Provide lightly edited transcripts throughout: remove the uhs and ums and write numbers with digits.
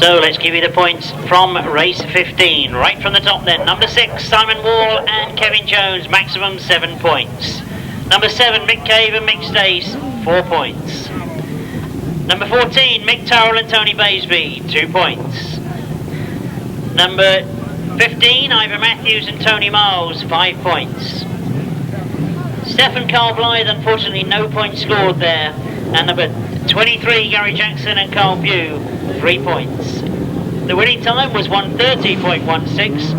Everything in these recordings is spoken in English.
So let's give you the points from race 15. Right from the top then. Number 6, Simon Wall and Kevin Jones, maximum 7 points. Number 7, Mick Cave and Mick Stace, 4 points. Number 14, Mick Tyrrell and Tony Baisby, 2 points. Number 15, Ivor Matthews and Tony Miles, 5 points. Stephen Carl Blythe, unfortunately no points scored there. And number 23, Gary Jackson and Carl Pugh, 3 points. The winning time was 1:30.16,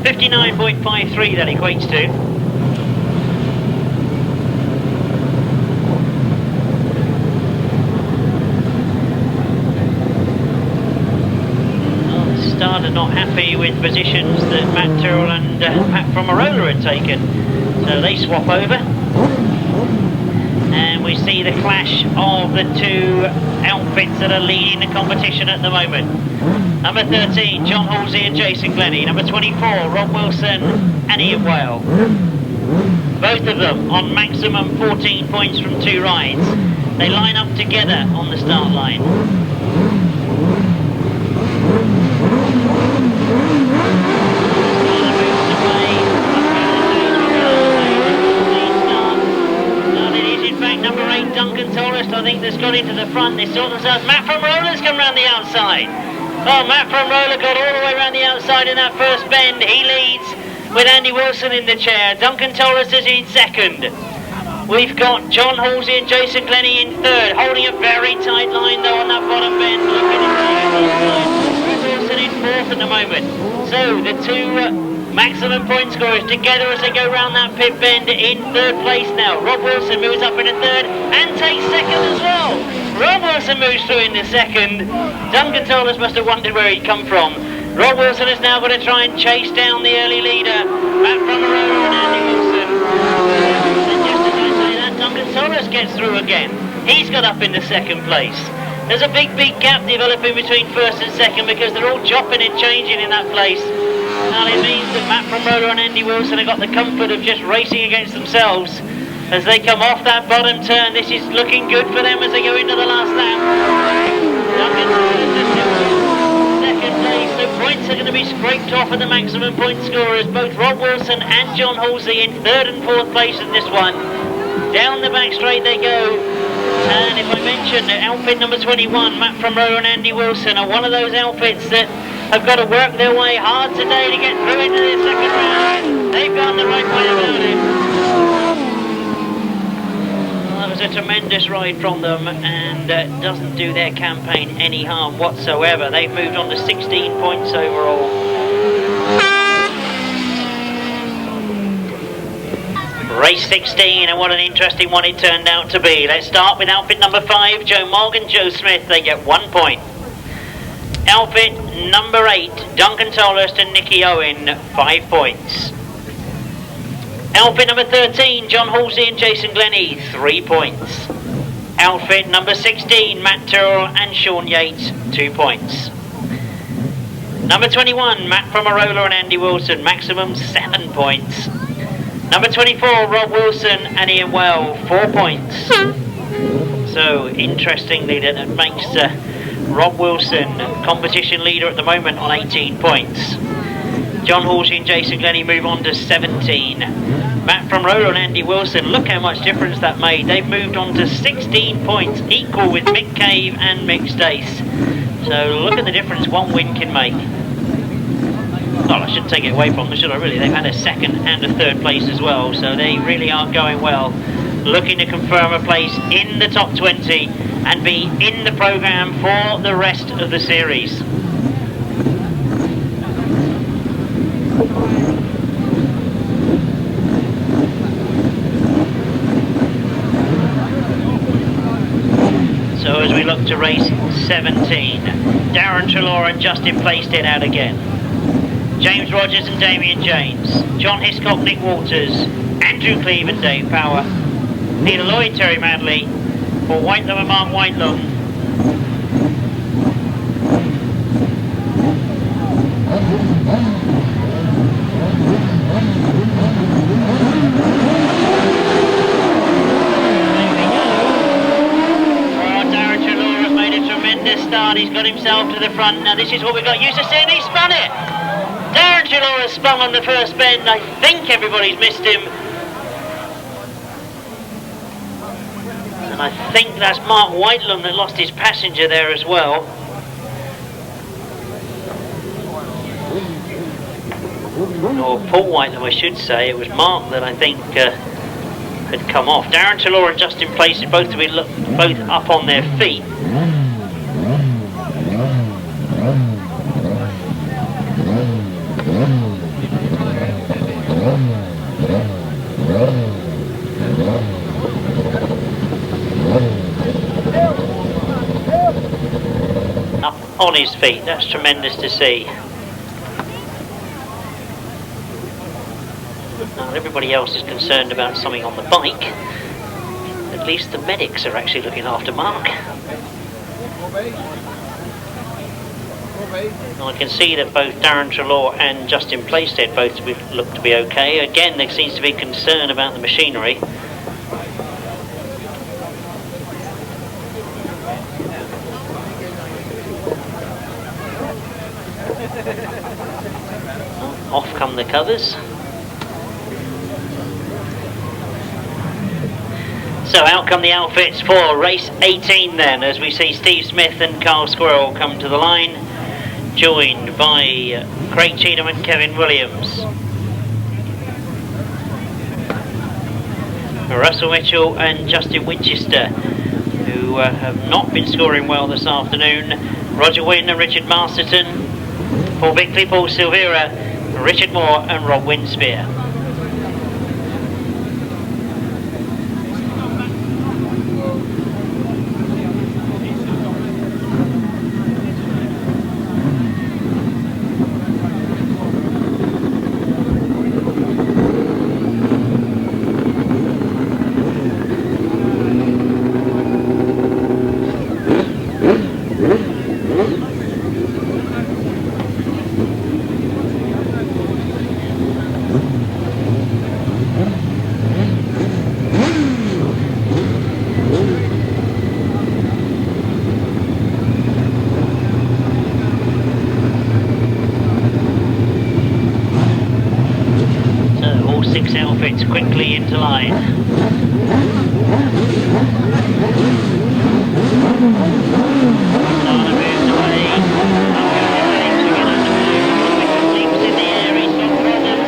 59.53 that equates to. Starter not happy with positions that Matt Turrell and Matt Fumarola had taken, so they swap over. And we see the clash of the two outfits that are leading the competition at the moment. Number 13, John Halsey and Jason Glennie. Number 24, Rob Wilson and Ian Whale. Both of them on maximum 14 points from 2 rides. They line up together on the start line. Number 8, Duncan Tolhurst, I think that's got into the front. They sort themselves. Matt Fumarola's come round the outside. Oh, Matt Fumarola got all the way round the outside in that first bend. He leads with Andy Wilson in the chair. Duncan Tolhurst is in second. We've got John Halsey and Jason Glennie in third, holding a very tight line though on that bottom bend. Looking at Wilson in fourth at the moment. So the two maximum point scorers together as they go round that pit bend in third place now. Rob Wilson moves up into third and takes second as well. Rob Wilson moves through in the second. Duncan Tolhurst must have wondered where he'd come from. Rob Wilson is now going to try and chase down the early leader, Matt Fumarola and Andy Wilson. And just as I say that, Duncan Tolhurst gets through again. He's got up in the second place. There's a big gap developing between first and second because they're all chopping and changing in that place. Now it means that Matt Fumarola and Andy Wilson have got the comfort of just racing against themselves as they come off that bottom turn. This is looking good for them as they go into the last lap. Duncan Tolhurst is still second place. The points are going to be scraped off at the maximum point scorers. Both Rob Wilson and John Halsey in third and fourth place in this one. Down the back straight they go. And if I mention outfit number 21, Matt Fumarola and Andy Wilson are one of those outfits that have got to work their way hard today to get through into the second round. They've gone the right way about it. Well, that was a tremendous ride from them and doesn't do their campaign any harm whatsoever. They've moved on to 16 points overall. Race 16, and what an interesting one it turned out to be. Let's start with outfit number 5, Joe Morgan, Joe Smith. They get 1 point. Outfit number 8, Duncan Tolhurst and Nicky Owen, 5 points. Outfit number 13, John Halsey and Jason Glennie, 3 points. Outfit number 16, Matt Turrell and Sean Yates, 2 points. Number 21, Matt Fumarola and Andy Wilson, maximum 7 points. Number 24, Rob Wilson and Ian Well, 4 points. So interestingly that makes Rob Wilson competition leader at the moment on 18 points. John Halsey and Jason Glennie move on to 17. Matt Fumarola and Andy Wilson, look how much difference that made. They've moved on to 16 points, equal with Mick Cave and Mick Stace. So look at the difference one win can make. Well, I shouldn't take it away from them, should I really? They've had a second and a third place as well, so they really are going well. Looking to confirm a place in the top 20 and be in the programme for the rest of the series. So as we look to race 17, Darrin Treloar and Justin Plaisted out again. James Rogers and Damien James, John Hiscock, Nick Walters, Andrew Cleave and Dave Power, Peter Lloyd, Terry Madley, for Whitelam and Mark Whitelam. Darrin Treloar has made a a start. He's got himself to the front. Now this is what we got used to seeing. He spun it. Darrin Treloar has spun on the first bend. I think everybody's missed him. And I think that's Mark Whitelam that lost his passenger there as well. Or Paul Whitelam, I should say. It was Mark that I think had come off. Darrin Treloar and Justin Place both to be both up on their feet. Up on his feet. That's tremendous to see. Everybody else is concerned about something on the bike. At least the medics are actually looking after Mark. Now I can see that both Darrin Treloar and Justin Playstead both look to be okay. Again, there seems to be concern about the machinery. Off come the covers. So out come the outfits for race 18 then, as we see Steve Smith and Carl Squirrel come to the line, joined by Craig Cheatham and Kevin Williams. Russell Mitchell and Justin Winchester, who have not been scoring well this afternoon. Roger Wynne and Richard Masterton, Paul Bickley, Paul Silvera, Richard Moore and Rob Winspear. Quickly into line.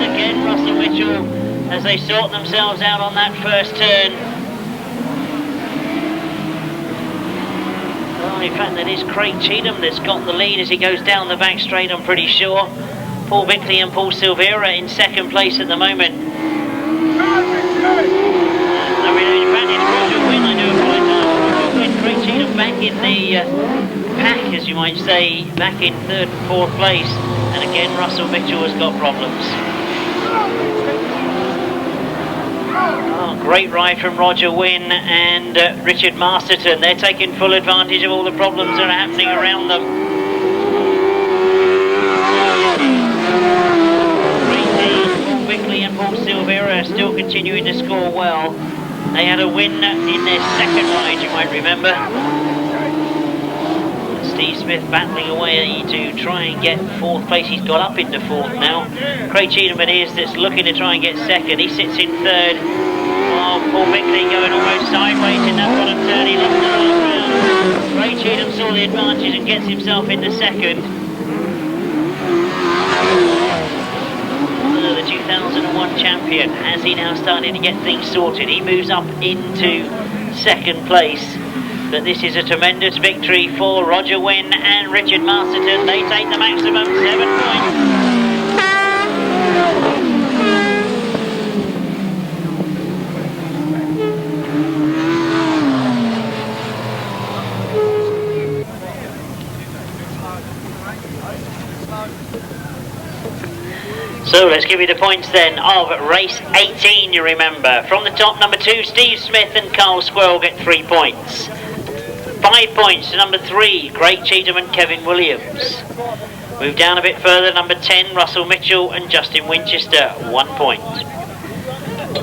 Again, Russell Mitchell, as they sort themselves out on that first turn. Well, in fact, that is Craig Cheatham that's got the lead as he goes down the back straight, I'm pretty sure. Paul Bickley and Paul Silvera in second place at the moment. Craig Cheatham back in the pack, as you might say, back in third and fourth place, and again Russell Mitchell has got problems. Oh, great ride from Roger Wynne and Richard Masterton. They're taking full advantage of all the problems that are happening around them. Paul Bickley and Paul Silvera are still continuing to score well. They had a win in their second ride, you might remember. Steve Smith battling away to try and get fourth place. He's got up into fourth now. Craig Cheatham it is that's looking to try and get second. He sits in third. Oh, Paul Bickley going almost sideways in that bottom turn. He lost the last round. Craig Cheatham saw the advantage and gets himself into second. The 2001 champion, has he now started to get things sorted? He moves up into second place, but this is a tremendous victory for Roger Wynne and Richard Masterton. They take the maximum 7 points. So let's give you the points then of race 18, you remember. From the top, number 2, Steve Smith and Carl Squirrel get 3 points. 5 points to number 3, Craig Cheatham and Kevin Williams. Move down a bit further, number 10, Russell Mitchell and Justin Winchester, 1 point.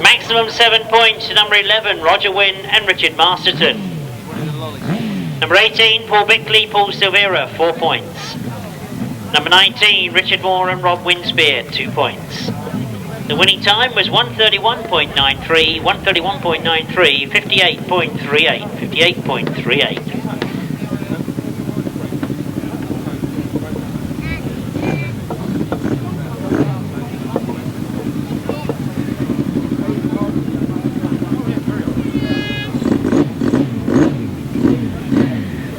Maximum 7 points to number 11, Roger Wynne and Richard Masterton. Number 18, Paul Bickley, Paul Silvera, 4 points. Number 19, Richard Moore and Rob Winspear, 2 points. The winning time was 131.93, 131.93, 58.38, 58.38.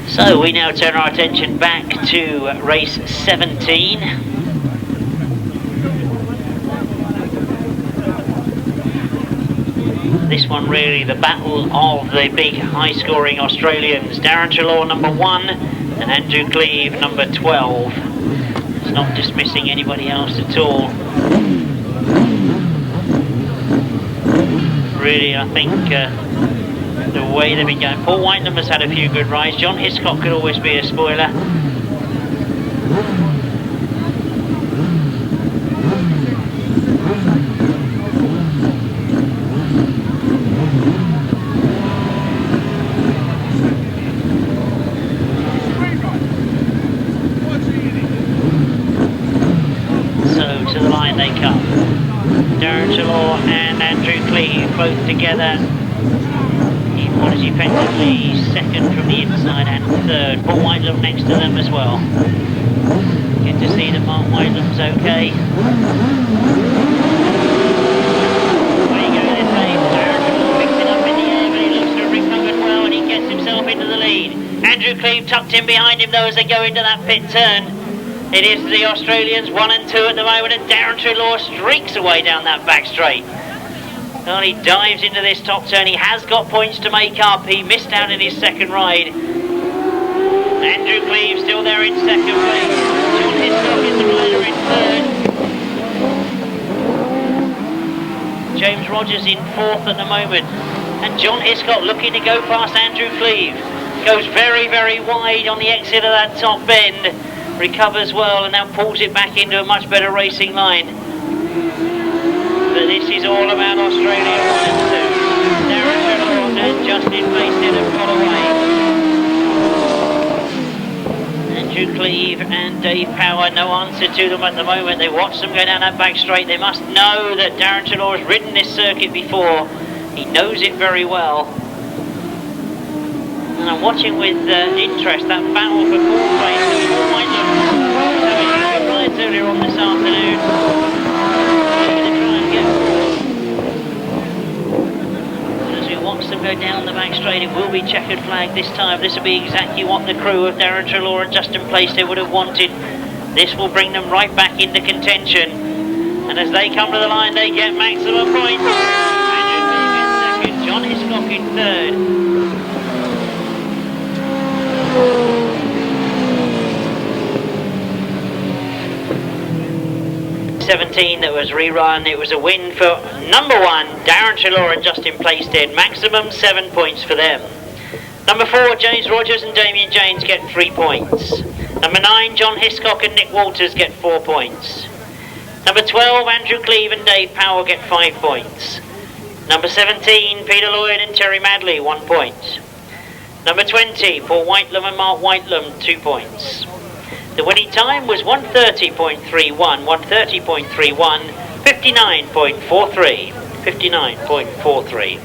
So we now turn our attention back to race 17. This one really the battle of the big high-scoring Australians. Darrin Treloar number 1 and Andrew Cleave number 12. It's not dismissing anybody else at all. Really, I think the way they've been going. Paul Whitelam has had a few good rides. John Hiscock could always be a spoiler. So to the line they come. Darrin Treloar and Andrew Cleave both together. What is effectively second from the inside and third. Paul Whitelam next to them as well. Get to see that Mark Whitelam's okay. Away you go this way. Darrin picks it up in the air, but he looks to have recovered well and he gets himself into the lead. Andrew Cleave tucked in behind him though as they go into that pit turn. It is the Australians 1 and 2 at the moment, and Darrin Treloar streaks away down that back straight. Well, he dives into this top turn. He has got points to make up. He missed out in his second ride. Andrew Cleave still there in second place. John Hiscock is the rider in third. James Rogers in fourth at the moment. And John Hiscock looking to go past Andrew Cleave. Goes very, very wide on the exit of that top bend. Recovers well and now pulls it back into a much better racing line. But this is all about Australia 1 and 2. Darrin Treloar and Justin Mason have got away. Andrew Cleave and Dave Power, no answer to them at the moment. They watch them go down that back straight. They must know that Darrin Treloar has ridden this circuit before. He knows it very well. And I'm watching with interest that battle for fourth place. Paul Whitelam was having good rides earlier on this afternoon. Watch them go down the back straight. It will be checkered flag this time. This will be exactly what the crew of Darrin Treloar and Justin Plaisted would have wanted. This will bring them right back into contention. And as they come to the line, they get maximum points. Andrew Cleave in second, John Hiscock in third. 17 that was rerun. It was a win for number 1, Darrin Treloar and Justin Plaisted. Maximum 7 points for them. Number 4, James Rogers and Damien James get 3 points. Number 9, John Hiscock and Nick Walters get 4 points. Number 12, Andrew Cleave and Dave Power get 5 points. Number 17, Peter Lloyd and Terry Madley, 1 point. Number 20, Paul Whitelam and Mark Whitelam, 2 points. The winning time was 130.31, 130.31, 59.43, 59.43.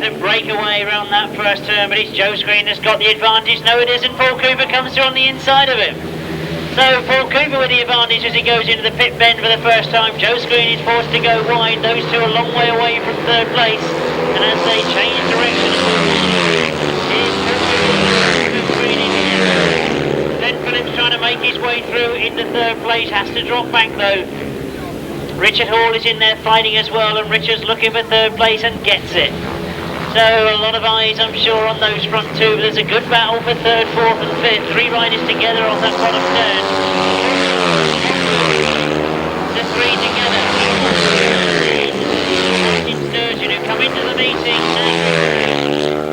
to break away around that first turn, but it's Joe Screen that's got the advantage. No, it isn't. Paul Cooper comes through on the inside of him. So Paul Cooper with the advantage as he goes into the pit bend for the first time. Joe Screen is forced to go wide. Those two a long way away from third place. And as they change direction, Glenn Phillips trying to make his way through into third place. Has to drop back though. Richard Hall is in there fighting as well, and Richard's looking for third place and gets it. So a lot of eyes, I'm sure, on those front two. But there's a good battle for third, fourth and fifth. Three riders together on that bottom turn. The three together. Martin Sturgeon, who come into the meeting.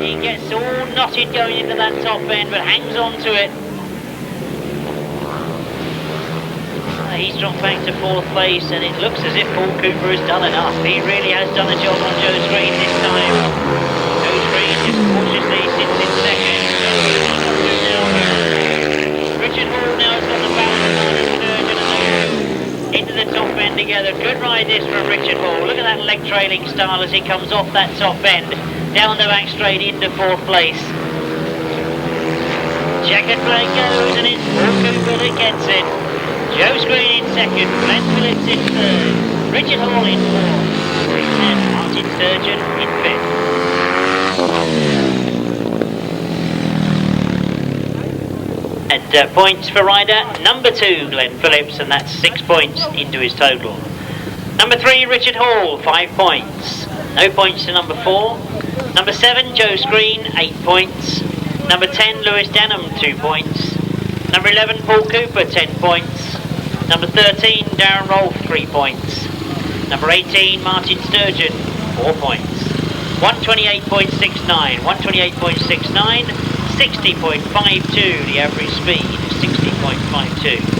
He gets all knotted going into that top end, but hangs on to it. He's dropped back to fourth place, and it looks as if Paul Cooper has done enough. He really has done a job on Joe Screen this time. Joe Screen just cautiously sits in second. Richard Hall now has got the balance on Sturgeon and into the top end together. Good ride this from Richard Hall. Look at that leg trailing style as he comes off that top end, down the back straight into fourth place. Checkered flag goes, and it's Paul Cooper that gets it. Joe Screen in second, Glenn Phillips in third, Richard Hall in fourth, and Martin Sturgeon in fifth. And points for rider number 2, Glenn Phillips, and that's 6 points into his total. Number 3, Richard Hall, 5 points. No points to number 4. Number 7, Joe Screen, 8 points. Number 10, Lewis Denham, 2 points. Number 11, Paul Cooper, 10 points. Number 13, Darrin Rolfe, 3 points. Number 18, Martin Sturgeon, 4 points. 128.69, 128.69, 60.52, the average speed, 60.52.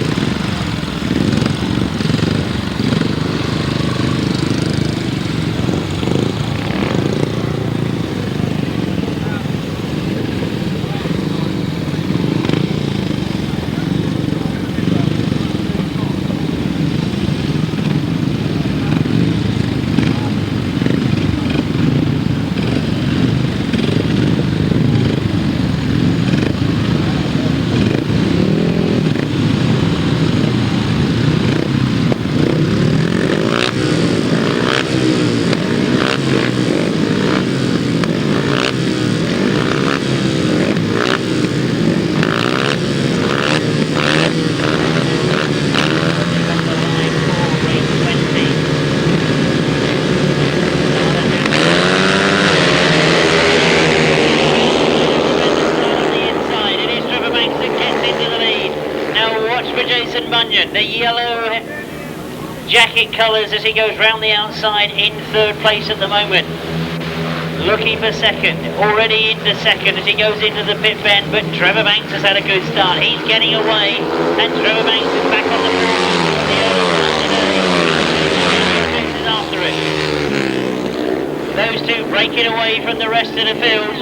The yellow jacket colours as he goes round the outside in third place at the moment. Looking for second, already into second as he goes into the pit bend, but Trevor Banks has had a good start. He's getting away, and Trevor Banks is back on the board. The after it. Those two breaking away from the rest of the field.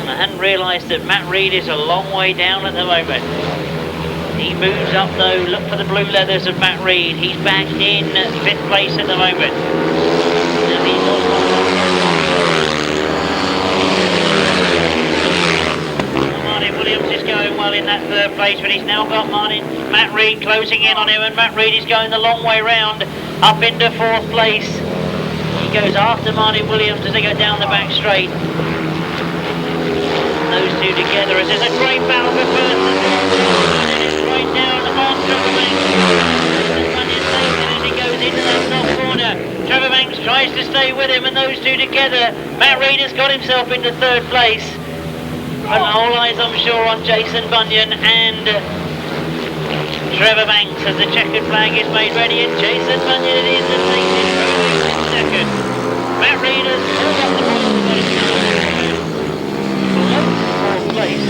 And I hadn't realised that Matt Reid is a long way down at the moment. He moves up though, look for the blue leathers of Matt Reid. He's back in 5th place at the moment. Martin Williams is going well in that 3rd place, but he's now got Matt Reid closing in on him, and Matt Reid is going the long way round, up into 4th place. He goes after Martin Williams as they go down the back straight. Those two together as there's a great battle for first. Right down on Trevor Banks. As he goes into that top corner, Trevor Banks tries to stay with him, and those two together. Matt Reid has got himself into 3rd place. And all eyes, I'm sure, on Jason Bunyan and Trevor Banks as the checkered flag is made ready, and Jason Bunyan it is that takes it through second. Matt Reid has pulled up the point. 4th place.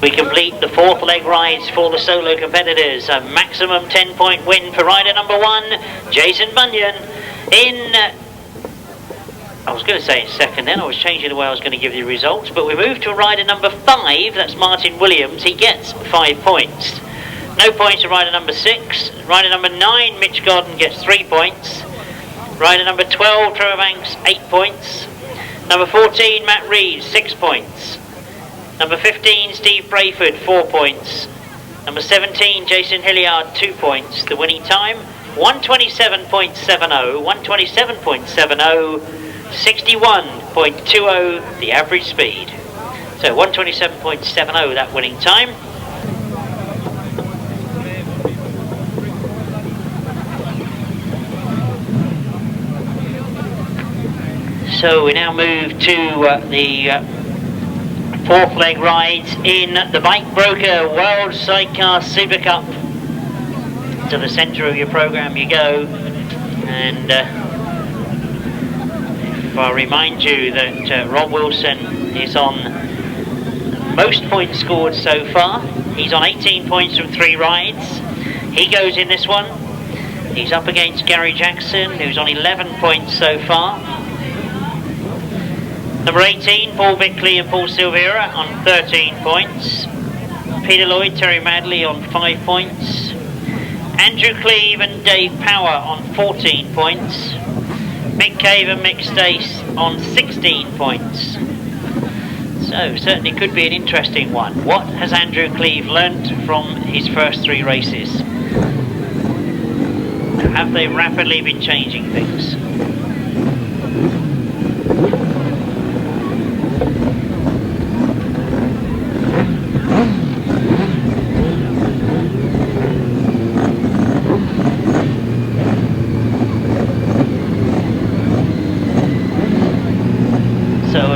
We complete the 4th leg rides for the solo competitors. A maximum 10-point win for rider number 1, Jason Bunyan, in I was going to say in second then, I was changing the way I was going to give you the results, but we move to rider number 5, that's Martin Williams. He gets 5 points. No points to rider number 6. Rider number 9, Mitch Godden, gets 3 points. Rider number 12, Trevor Banks, 8 points. Number 14, Matt Reed, 6 points. Number 15, Steve Brayford, 4 points. Number 17, Jason Hilliard, 2 points. The winning time, 127.70, 127.70, 61.20, the average speed. So 127.70, that winning time. So we now move to the 4th leg rides in the Bike Broker World Sidecar Super Cup. To the centre of your programme you go, and if I remind you that Rob Wilson is on most points scored so far. He's on 18 points from 3 rides. He goes in this one. He's up against Gary Jackson, who's on 11 points so far. Number 18, Paul Bickley and Paul Silvera on 13 points. Peter Lloyd, Terry Madley on 5 points. Andrew Cleave and Dave Power on 14 points. Mick Cave and Mick Stace on 16 points. So certainly could be an interesting one. What has Andrew Cleave learnt from his first 3 races? Have they rapidly been changing things?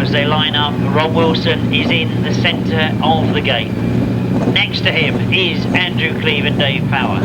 They line up. Rob Wilson is in the centre of the gate. Next to him is Andrew Cleave and Dave Power.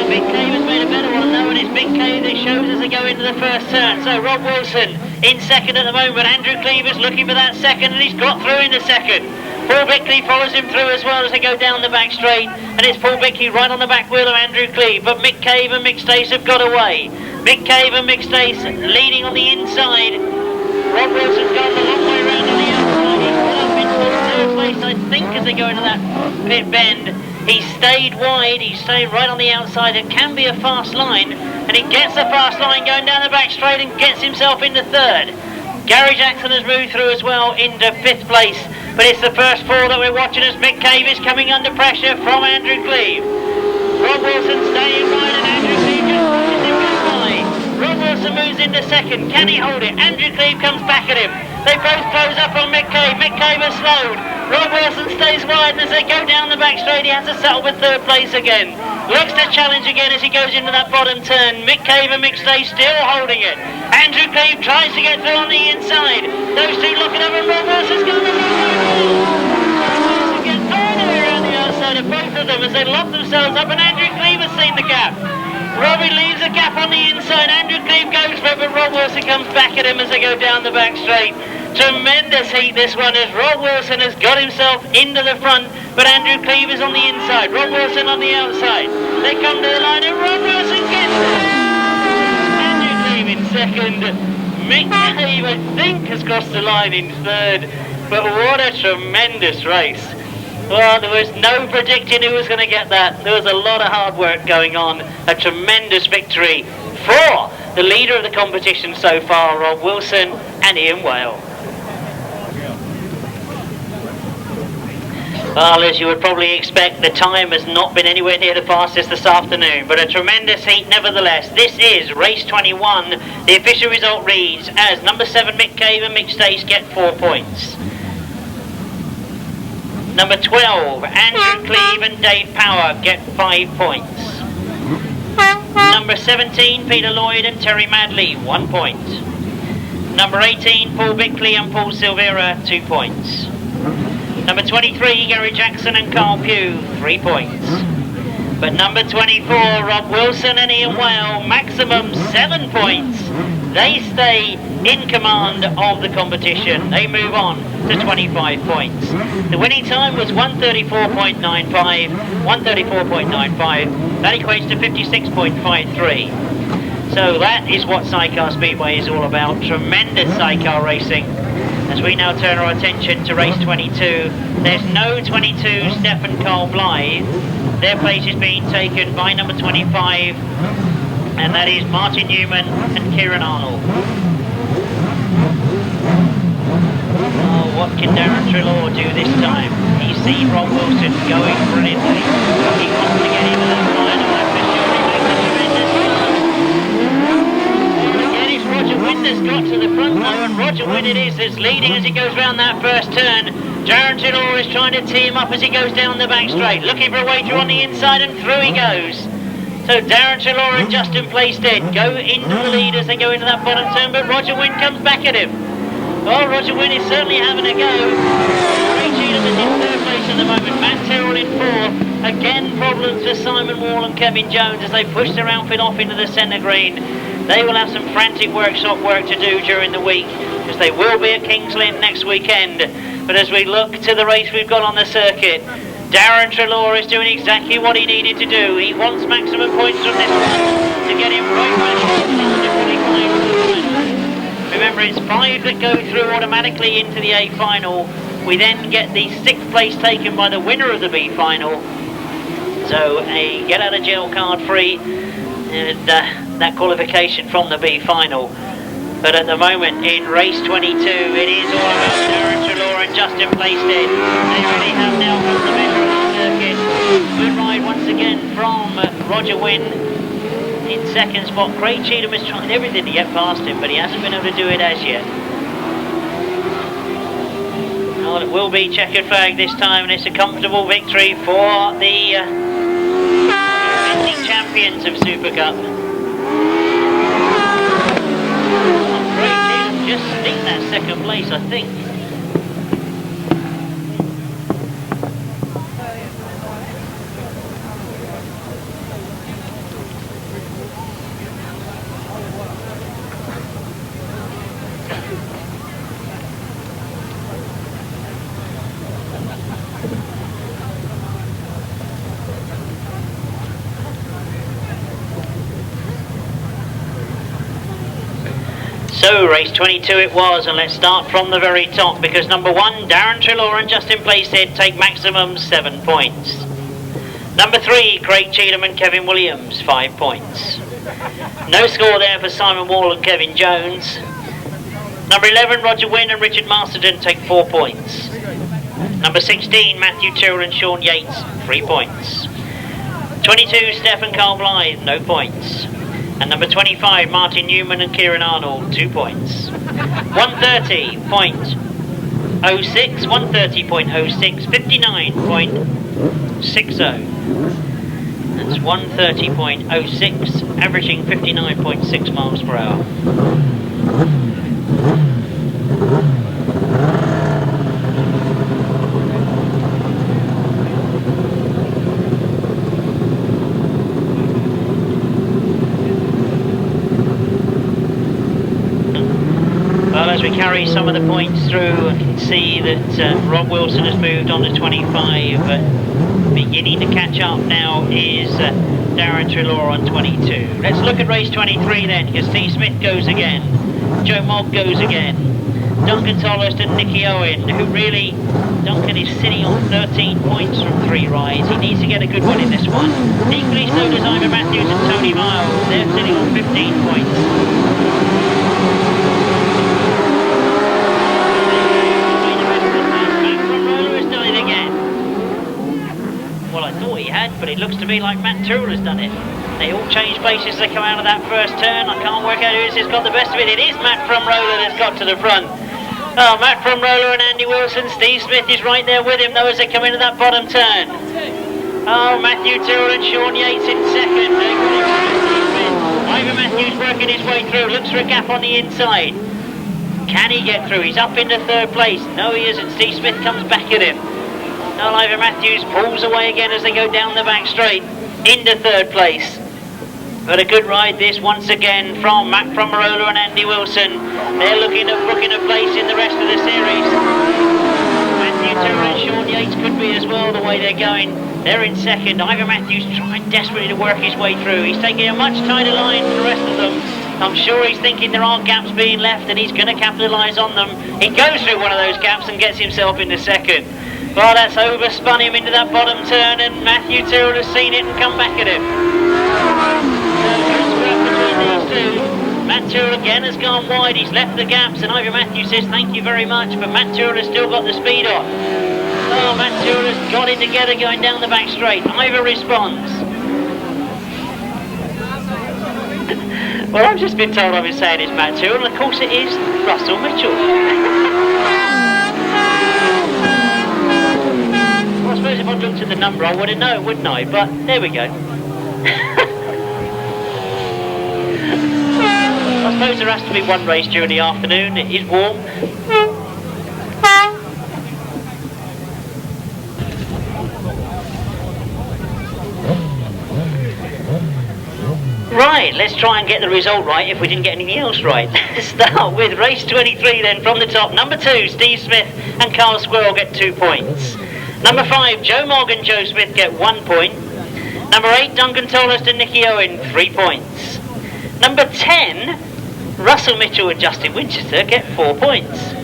Mick Cave has made a better one though, and it's Mick Cave that shows as they go into the first turn. So Rob Wilson in second at the moment. Andrew Cleave is looking for that second, and he's got through in the second. Paul Bickley follows him through as well as they go down the back straight, and it's Paul Bickley right on the back wheel of Andrew Cleave, but Mick Cave and Mick Stace have got away. Mick Cave and Mick Stace leading on the inside. Rob Wilson's gone a long way around on the outside. He's put up into third place, I think, as they go into that pit bend. He's stayed wide, he's stayed right on the outside. It can be a fast line, and he gets the fast line going down the back straight and gets himself into third. Gary Jackson has moved through as well into 5th place. But it's the first 4 that we're watching as Mick Cave is coming under pressure from Andrew Cleave. Rob Wilson staying wide and Andrew Cleave just pushes him by. Rob Wilson moves into second. Can he hold it? Andrew Cleave comes back at him. They both close up on Mick Cave. Mick Cave has slowed. Rob Wilson stays wide, and as they go down the back straight, he has to settle with 3rd place again. Looks to challenge again as he goes into that bottom turn. Mick Cave and Mick Stace still holding it. Andrew Cleave tries to get through on the inside. Those two looking up, and Rob Wilson's going to get all the way around the outside of both of them as they lock themselves up, and Andrew Cleave has seen the gap. Robbie leaves a gap on the inside. Andrew Cleave goes for it, but Rob Wilson comes back at him as they go down the back straight. Tremendous heat this one as Rob Wilson has got himself into the front, but Andrew Cleave is on the inside. Rob Wilson on the outside. They come to the line and Rob Wilson gets it. Andrew Cleave in second. Mick Cave, I think, has crossed the line in third. But what a tremendous race. Well, there was no predicting who was going to get that. There was a lot of hard work going on. A tremendous victory for the leader of the competition so far, Rob Wilson, and Ian Whale. Well, as you would probably expect, the time has not been anywhere near the fastest this afternoon, but a tremendous heat nevertheless. This is race 21. The official result reads as number 7 Mick Cave and Mick Stace get 4 points. Number 12 Andrew Cleave and Dave Power get 5 points. Number 17 Peter Lloyd and Terry Madley 1 point. Number 18 Paul Bickley and Paul Silvera 2 points. Number 23, Gary Jackson and Carl Pugh, 3 points. But number 24, Rob Wilson and Ian Whale, maximum 7 points. They stay in command of the competition. They move on to 25 points. The winning time was 134.95, 134.95. That equates to 56.53. So that is what Sidecar Speedway is all about. Tremendous sidecar racing. As we now turn our attention to race 22, there's no 22 Stephen Carl Blythe. Their place is being taken by number 25, and that is Martin Newman and Kieran Arnold. Oh, what can Darrin Treloar do this time? He's seen Rob Wilson going brilliantly. He wants to get into that final and for sure he makes a tremendous run. Again, it's Roger Wynn that's got to the front though, and Roger Wynn it is that's leading as he goes round that first turn. Darrin Treloar is trying to tee him up as he goes down the back straight, looking for a way through on the inside, and through he goes. So Darrin Treloar and Justin Playstead go into the lead as they go into that bottom turn, but Roger Wynn comes back at him. Well, Roger Wynn is certainly having a go. Ray Cheatham is in third place at the moment, Matt Tyrrell in fourth. Again, problems for Simon Wall and Kevin Jones as they push their outfit off into the centre green. They will have some frantic workshop work to do during the week, because they will be at Kings Lynn next weekend. But as we look to the race we've got on the circuit, Darrin Treloar is doing exactly what he needed to do. He wants maximum points from this one to get him right back into qualifying. Remember, it's 5 that go through automatically into the A final. We then get the 6th place taken by the winner of the B final. So a get out of jail card free, and that qualification from the B final. But at the moment in race 22, it is all about Darrin Treloar and Justin Playstead. They really have now got the better of the circuit. Good ride once again from Roger Wynn. In second spot, Craig Cheatham has tried everything to get past him, but he hasn't been able to do it as yet. Well, it will be checkered flag this time, and it's a comfortable victory for the defending champions of Super Cup. Craig Cheatham just sneaked that second place, I think. So race 22 it was, and let's start from the very top, because number 1, Darrin Treloar and Justin Playstead take maximum 7 points. Number 3, Craig Cheatham and Kevin Williams, 5 points. No score there for Simon Wall and Kevin Jones. Number 11, Roger Wynn and Richard Masterton take 4 points. Number 16, Matthew Tyrrell and Sean Yates, 3 points. 22, Stephen Carl Blythe, no points. And number 25, Martin Newman and Kieran Arnold, 2 points. 130.06, 130.06, 59.60. That's 130.06, averaging 59.6 miles per hour. As we carry some of the points through, I can see that Rob Wilson has moved on to 25, but beginning to catch up now is Darrin Treloar on 22. Let's look at race 23 then, because Steve Smith goes again, Joe Mogg goes again, Duncan Tolhurst and Nicky Owen, who really, Duncan is sitting on 13 points from 3 rides. He needs to get a good one in this one. Equally so does Ivor Matthews and Tony Miles, they're sitting on 15 points. Well, I thought he had, but it looks to me like Matt Tyrrell has done it. They all change places as they come out of that first turn. I can't work out who has got the best of it. It is Matt Fumarola that's got to the front. Oh, Matt Fumarola and Andy Wilson. Steve Smith is right there with him, though, as they come into that bottom turn. Oh, Matthew Tyrrell and Sean Yates in second. Ivor Matthews working his way through. Looks for a gap on the inside. Can he get through? He's up into third place. No, he isn't. Steve Smith comes back at him. Now Ivor Matthews pulls away again as they go down the back straight. into third place. But a good ride this once again from Matt Fumarola and Andy Wilson. They're looking at booking a place in the rest of the series. Matthew Turrell and Sean Yates could be as well the way they're going. They're in second. Ivor Matthews trying desperately to work his way through. He's taking a much tighter line than the rest of them. I'm sure he's thinking there are gaps being left and he's going to capitalise on them. He goes through one of those gaps and gets himself into second. Well, that's overspun him into that bottom turn, and Matthew Turrell has seen it and come back at him. Between these two. Matt Turrell again has gone wide. He's left the gaps, and Ivor Matthews says thank you very much, but Matt Turrell has still got the speed on. Oh, Matt Turrell has got it together going down the back straight. Ivor responds. Well, I've just been told I've been saying it's Matt Turrell, and of course it is Russell Mitchell. Well, I suppose if I'd looked at the number I would have known, wouldn't I? But there we go. I suppose there has to be one race during the afternoon. It is warm. Right, let's try and get the result right if we didn't get anything else right. Let's start with race 23 then from the top. Number 2, Steve Smith and Carl Squirrel get 2 points. Number 5, Joe Morgan, Joe Smith get 1 point. Number 8, Duncan, Tolhurst and Nicky Owen, 3 points. Number 10, Russell Mitchell and Justin Winchester get 4 points.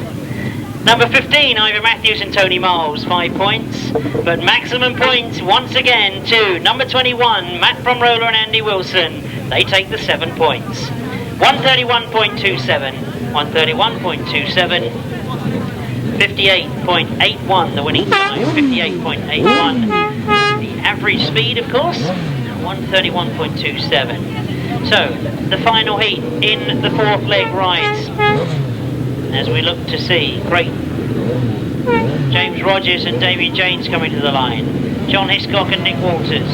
Number 15, Ivor Matthews and Tony Miles, 5 points. But maximum points once again to number 21, Matt Fumarola and Andy Wilson. They take the 7 points. 131.27, 131.27, 58.81 the winning time, 58.81 the average speed, of course, 131.27. So, the final heat in the 4th leg rides, as we look to see great James Rogers and Damien James coming to the line, John Hiscock and Nick Walters,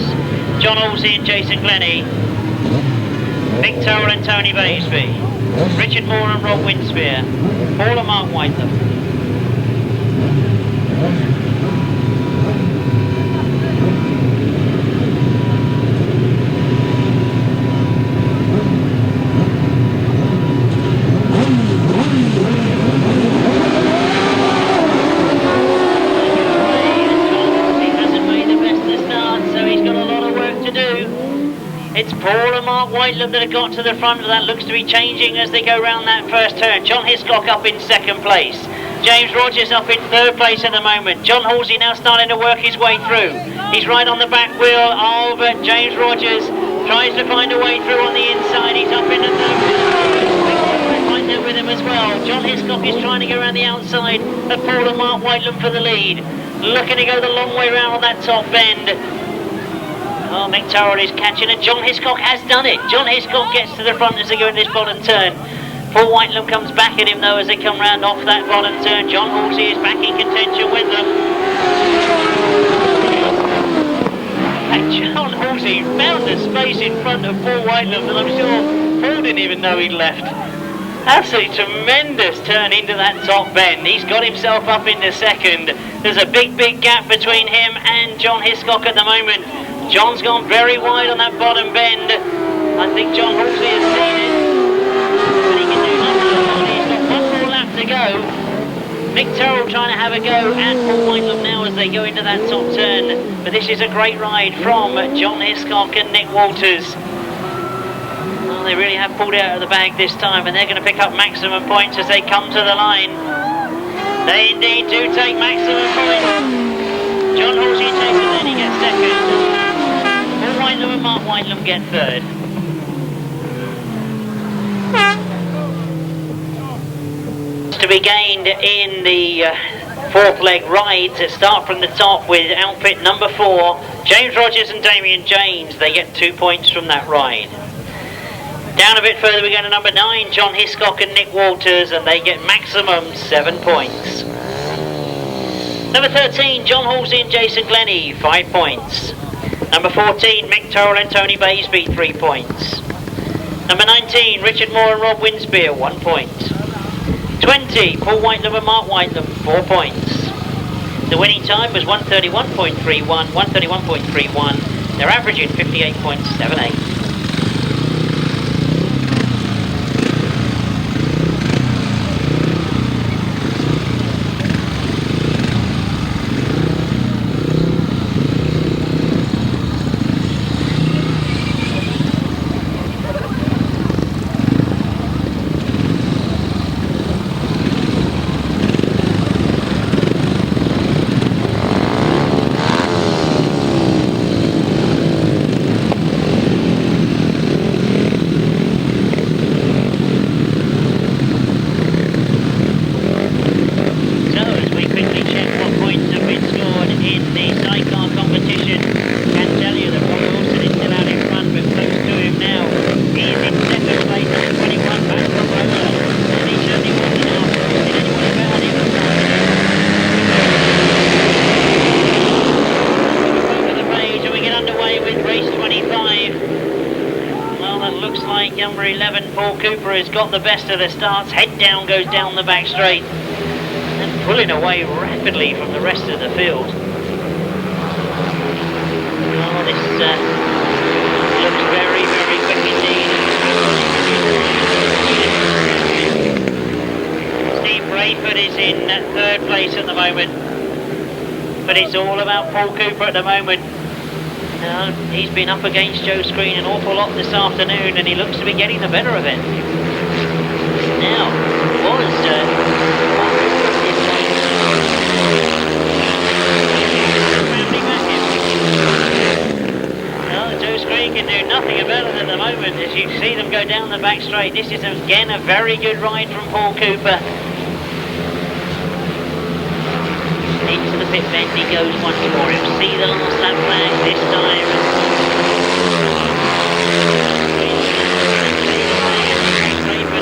John Halsey and Jason Glennie, Mick Turrell and Tony Baisby, Richard Moore and Rob Winspear, Paul and Mark Whitelam. It's Paul and Mark Whitelam that have got to the front, but that looks to be changing as they go round that first turn. John Hiscock up in 2nd place. James Rogers up in 3rd place at the moment. John Halsey now starting to work his way through. He's right on the back wheel. Oh, but James Rogers tries to find a way through on the inside. He's up in the 3rd place. Right there with him as well. John Hiscock is trying to go around the outside of Paul and Mark Whitelam for the lead. Looking to go the long way round on that top bend. Oh, Mick Turrell is catching it. John Hiscock has done it. John Hiscock gets to the front as they go in this bottom turn. Paul Whitelam comes back at him though as they come round off that bottom turn. John Halsey is back in contention with them. And John Halsey found a space in front of Paul Whitelam that I'm sure Paul didn't even know he'd left. Absolutely tremendous turn into that top bend. He's got himself up into 2nd. There's a big gap between him and John Hiscock at the moment. John's gone very wide on that bottom bend. I think John Halsey has seen it. But he can do nothing about it. He's got 1 more lap to go. Mick Turrell trying to have a go at Paul Whitelam now as they go into that top turn. But this is a great ride from John Hiscock and Nick Walters. Well, they really have pulled it out of the bag this time, and they're going to pick up maximum points as they come to the line. They indeed do take maximum points. John Halsey takes it, then he gets 2nd. Whitelam and Mark Whitelam get 3rd. To be gained in the 4th leg rides that start from the top with outfit number 4, James Rogers and Damien James. They get 2 points from that ride. Down a bit further we go to number 9, John Hiscock and Nick Walters, and they get maximum 7 points. Number 13, John Halsey and Jason Glennie, 5 points. Number 14, Mick Turrell and Tony Baisby, 3 points. Number 19, Richard Moore and Rob Winspear, 1 point. 20, Paul Whitelam and Mark Whitelam, 4 points. The winning time was 131.31, 131.31. They're averaging 58.78. Has got the best of the starts, head down goes down the back straight and pulling away rapidly from the rest of the field. Oh, this looks very, very quick indeed. Steve Rayford is in third place at the moment, but it's all about Paul Cooper at the moment. He's been up against Joe Screen an awful lot this afternoon and he looks to be getting the better of it. Now, Joe Screen can do nothing about it at the moment as you see them go down the back straight. This is again a very good ride from Paul Cooper. Into the pit bend he goes once more. He'll see the last lap flag this time.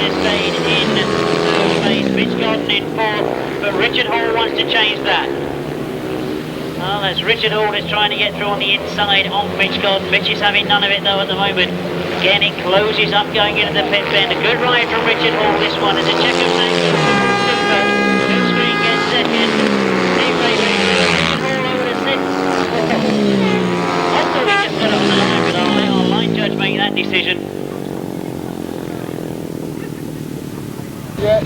Stayed in third place, Mitch Gordon in fourth, but Richard Hall wants to change that. Well, as Richard Hall is trying to get through on the inside of Mitch Gordon. Mitch is having none of it though at the moment. Again, it closes up going into the pit bend. A good ride from Richard Hall this one as a check of thanks to Super. Joe Screen gets second. Steve Rayford, Richard Hall over to sixth. Also, we just got up on the line with our line judge making that decision. Yeah.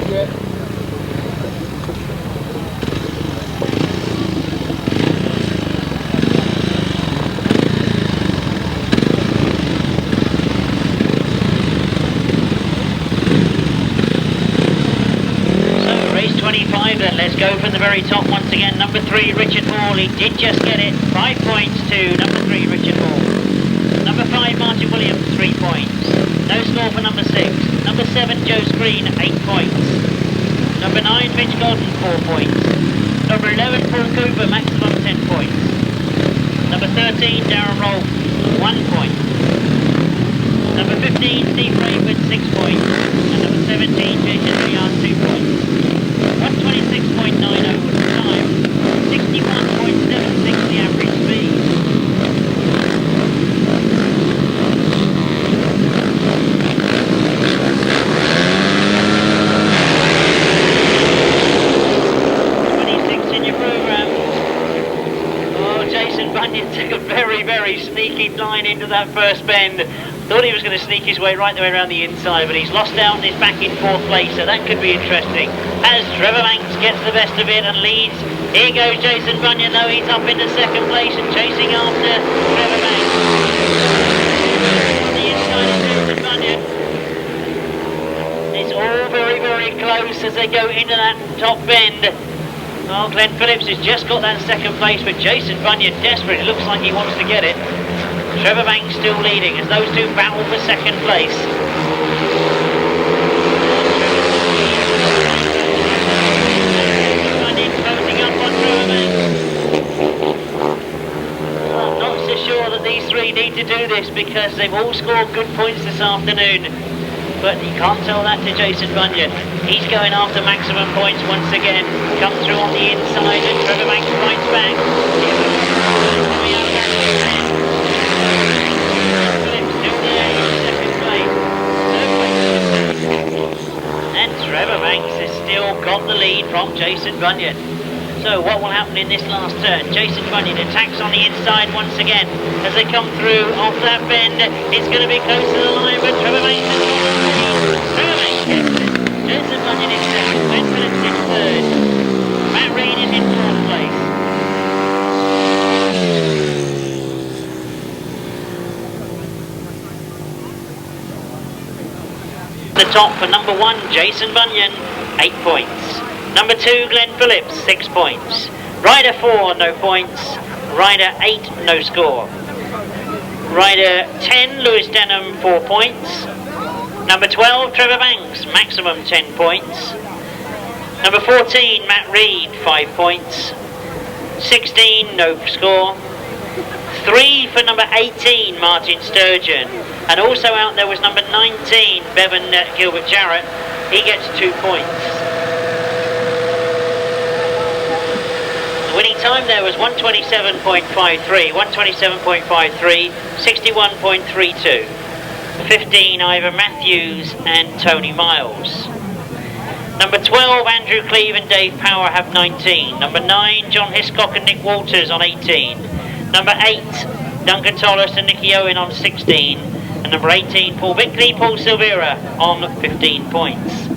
So, race 25 then, let's go from the very top once again. Number 3, Richard Hall, he did just get it. 5 points to number 3, Richard Hall. Number 5, Martin Williams, 3 points. No score for number 6. Number 7, Joe Screen, 8 points. Number 9, Mitch Gordon, 4 points. Number 11, Paul Cooper, maximum 10 points. Number 13, Darrin Treloar, 1 point. Number 15, Steve Rayford, 6 points. And number 17, Jason Riard, 2 points. 126.90 was the time. 61.76 the average speed. Took a very, very sneaky line into that first bend. Thought he was going to sneak his way right the way around the inside, but he's lost out and is back in fourth place, so that could be interesting. As Trevor Banks gets the best of it and leads. Here goes Jason Bunyan, though he's up into second place and chasing after Trevor Banks. On the inside of Jason Bunyan. It's all very, very close as they go into that top bend. Well, Glenn Phillips has just got that second place, but Jason Bunyan desperate. It looks like he wants to get it. Trevor Banks still leading as those two battle for second place. Bunyan closing up on Trevor Banks. I'm not so sure that these three need to do this because they've all scored good points this afternoon. But you can't tell that to Jason Bunyan. He's going after maximum points once again. Comes through on the inside and Trevor Banks fights back. Phillips still there in second place. And Trevor Banks has still got the lead from Jason Bunyan. So what will happen in this last turn? Jason Bunyan attacks on the inside once again. As they come through off that bend, it's going to be close to the line, but Trevor Banks is Jason Bunyan in second, Ben Phillips in third, Matt Reid is in fourth place. The top for number 1, Jason Bunyan, 8 points. Number 2, Glenn Phillips, 6 points. Rider 4, no points. Rider 8, no score. Rider 10, Lewis Denham, 4 points. Number 12, Trevor Banks, maximum 10 points. Number 14, Matt Reid, 5 points. 16, no score. 3 for number 18, Martin Sturgeon. And also out there was number 19, Bevan Gilbert Jarrett. He gets 2 points. The winning time there was 127.53, 127.53, 61.32. 15, Ivor Matthews and Tony Miles. Number 12, Andrew Cleave and Dave Power have 19. Number 9, John Hiscock and Nick Walters on 18. Number 8, Duncan Tolhurst and Nicky Owen on 16. And number 18, Paul Bickley, Paul Silvera on 15 points.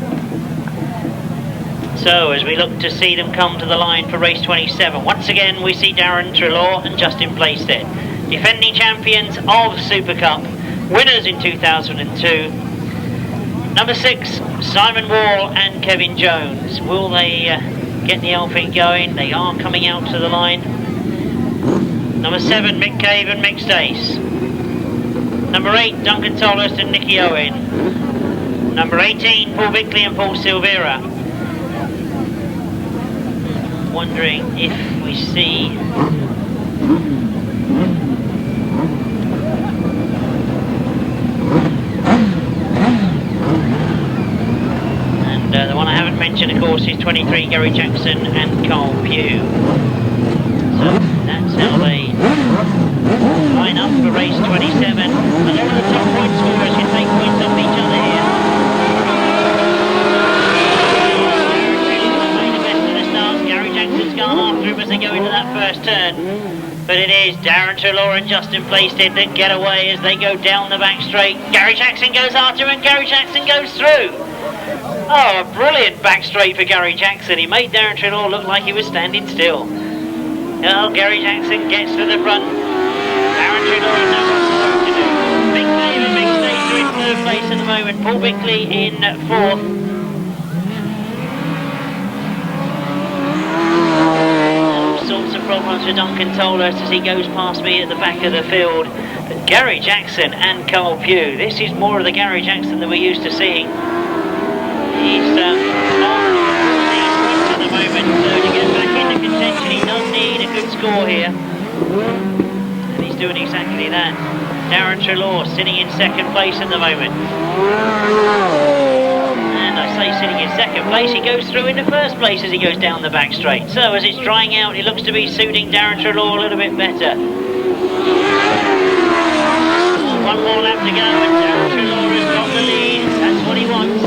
So as we look to see them come to the line for race 27, once again we see Darrin Treloar and Justin Playstead, defending champions of Super Cup, winners in 2002. Number 6, Simon Wall and Kevin Jones. Will they get the outfit going? They are coming out to the line. Number 7, Mick Cave and Mick Stace. Number 8, Duncan Tolhurst and Nicky Owen. Number 18, Paul Bickley and Paul Silvera. Wondering if we see the one I haven't mentioned, of course, is 23, Gary Jackson and Carl Pugh. So that's how they line up for race 27. A lot of the top point scorers can take points off each other here. The best of the start. Gary Jackson's gone after him as they go into that first turn. But it is Darrin Treloar and Justin Playstead that get away as they go down the back straight. Gary Jackson goes after him and Gary Jackson goes through. Oh, a brilliant back straight for Gary Jackson. He made Darrin Treloar look like he was standing still. Oh, Gary Jackson gets to the front. Darrin Treloar knows what to do. Mick Cave and Mick Stace are in third place at the moment. Paul Bickley in fourth. All sorts of problems for Duncan Tolhurst as he goes past me at the back of the field. But Gary Jackson and Carl Pugh. This is more of the Gary Jackson that we're used to seeing. He's on these points at the moment, so to get back into contention he does need a good score here. And he's doing exactly that. Darrin Treloar sitting in second place at the moment. And I say sitting in second place, he goes through into first place as he goes down the back straight. So as it's drying out, it looks to be suiting Darrin Treloar a little bit better. One more lap to go and Darrin Treloar has got the lead. That's what he wants.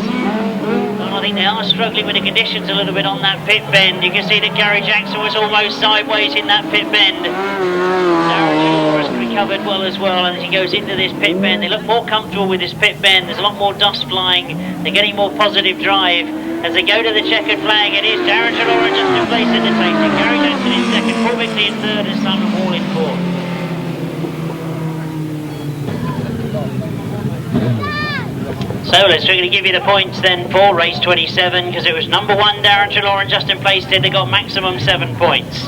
I think they are struggling with the conditions a little bit on that pit bend. You can see that Gary Jackson was almost sideways in that pit bend. Darrin Treloar has recovered well as well, and as he goes into this pit bend, they look more comfortable with this pit bend. There's a lot more dust flying. They're getting more positive drive. As they go to the checkered flag, it is Darrin Treloar and Justin Playstead that takes it. Gary Jackson in second, Paul Bickley in third, and Simon Wall in fourth. So let's try to give you the points then for race 27, because it was number 1 Darrin Treloar and Justin Playstead. They got maximum 7 points.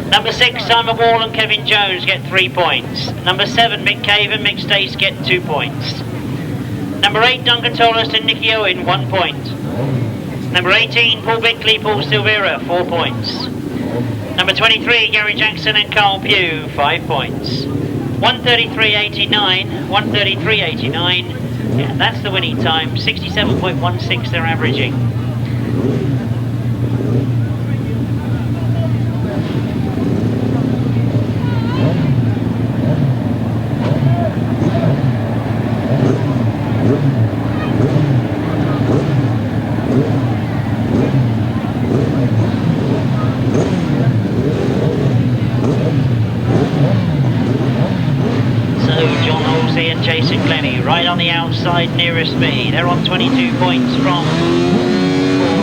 Number 6 Simon Wall and Kevin Jones get 3 points. Number 7 Mick Cave and Mick Stace get 2 points. Number 8 Duncan Tolhurst and Nicky Owen 1 point. Number 18 Paul Bickley, Paul Silvera 4 points. Number 23 Gary Jackson and Carl Pugh 5 points. 133.89, 133.89. Yeah, that's the winning time, 67.16 they're averaging. So John Halsey and Jason Glennie right on the outside nearest me. They're on 22 points from 4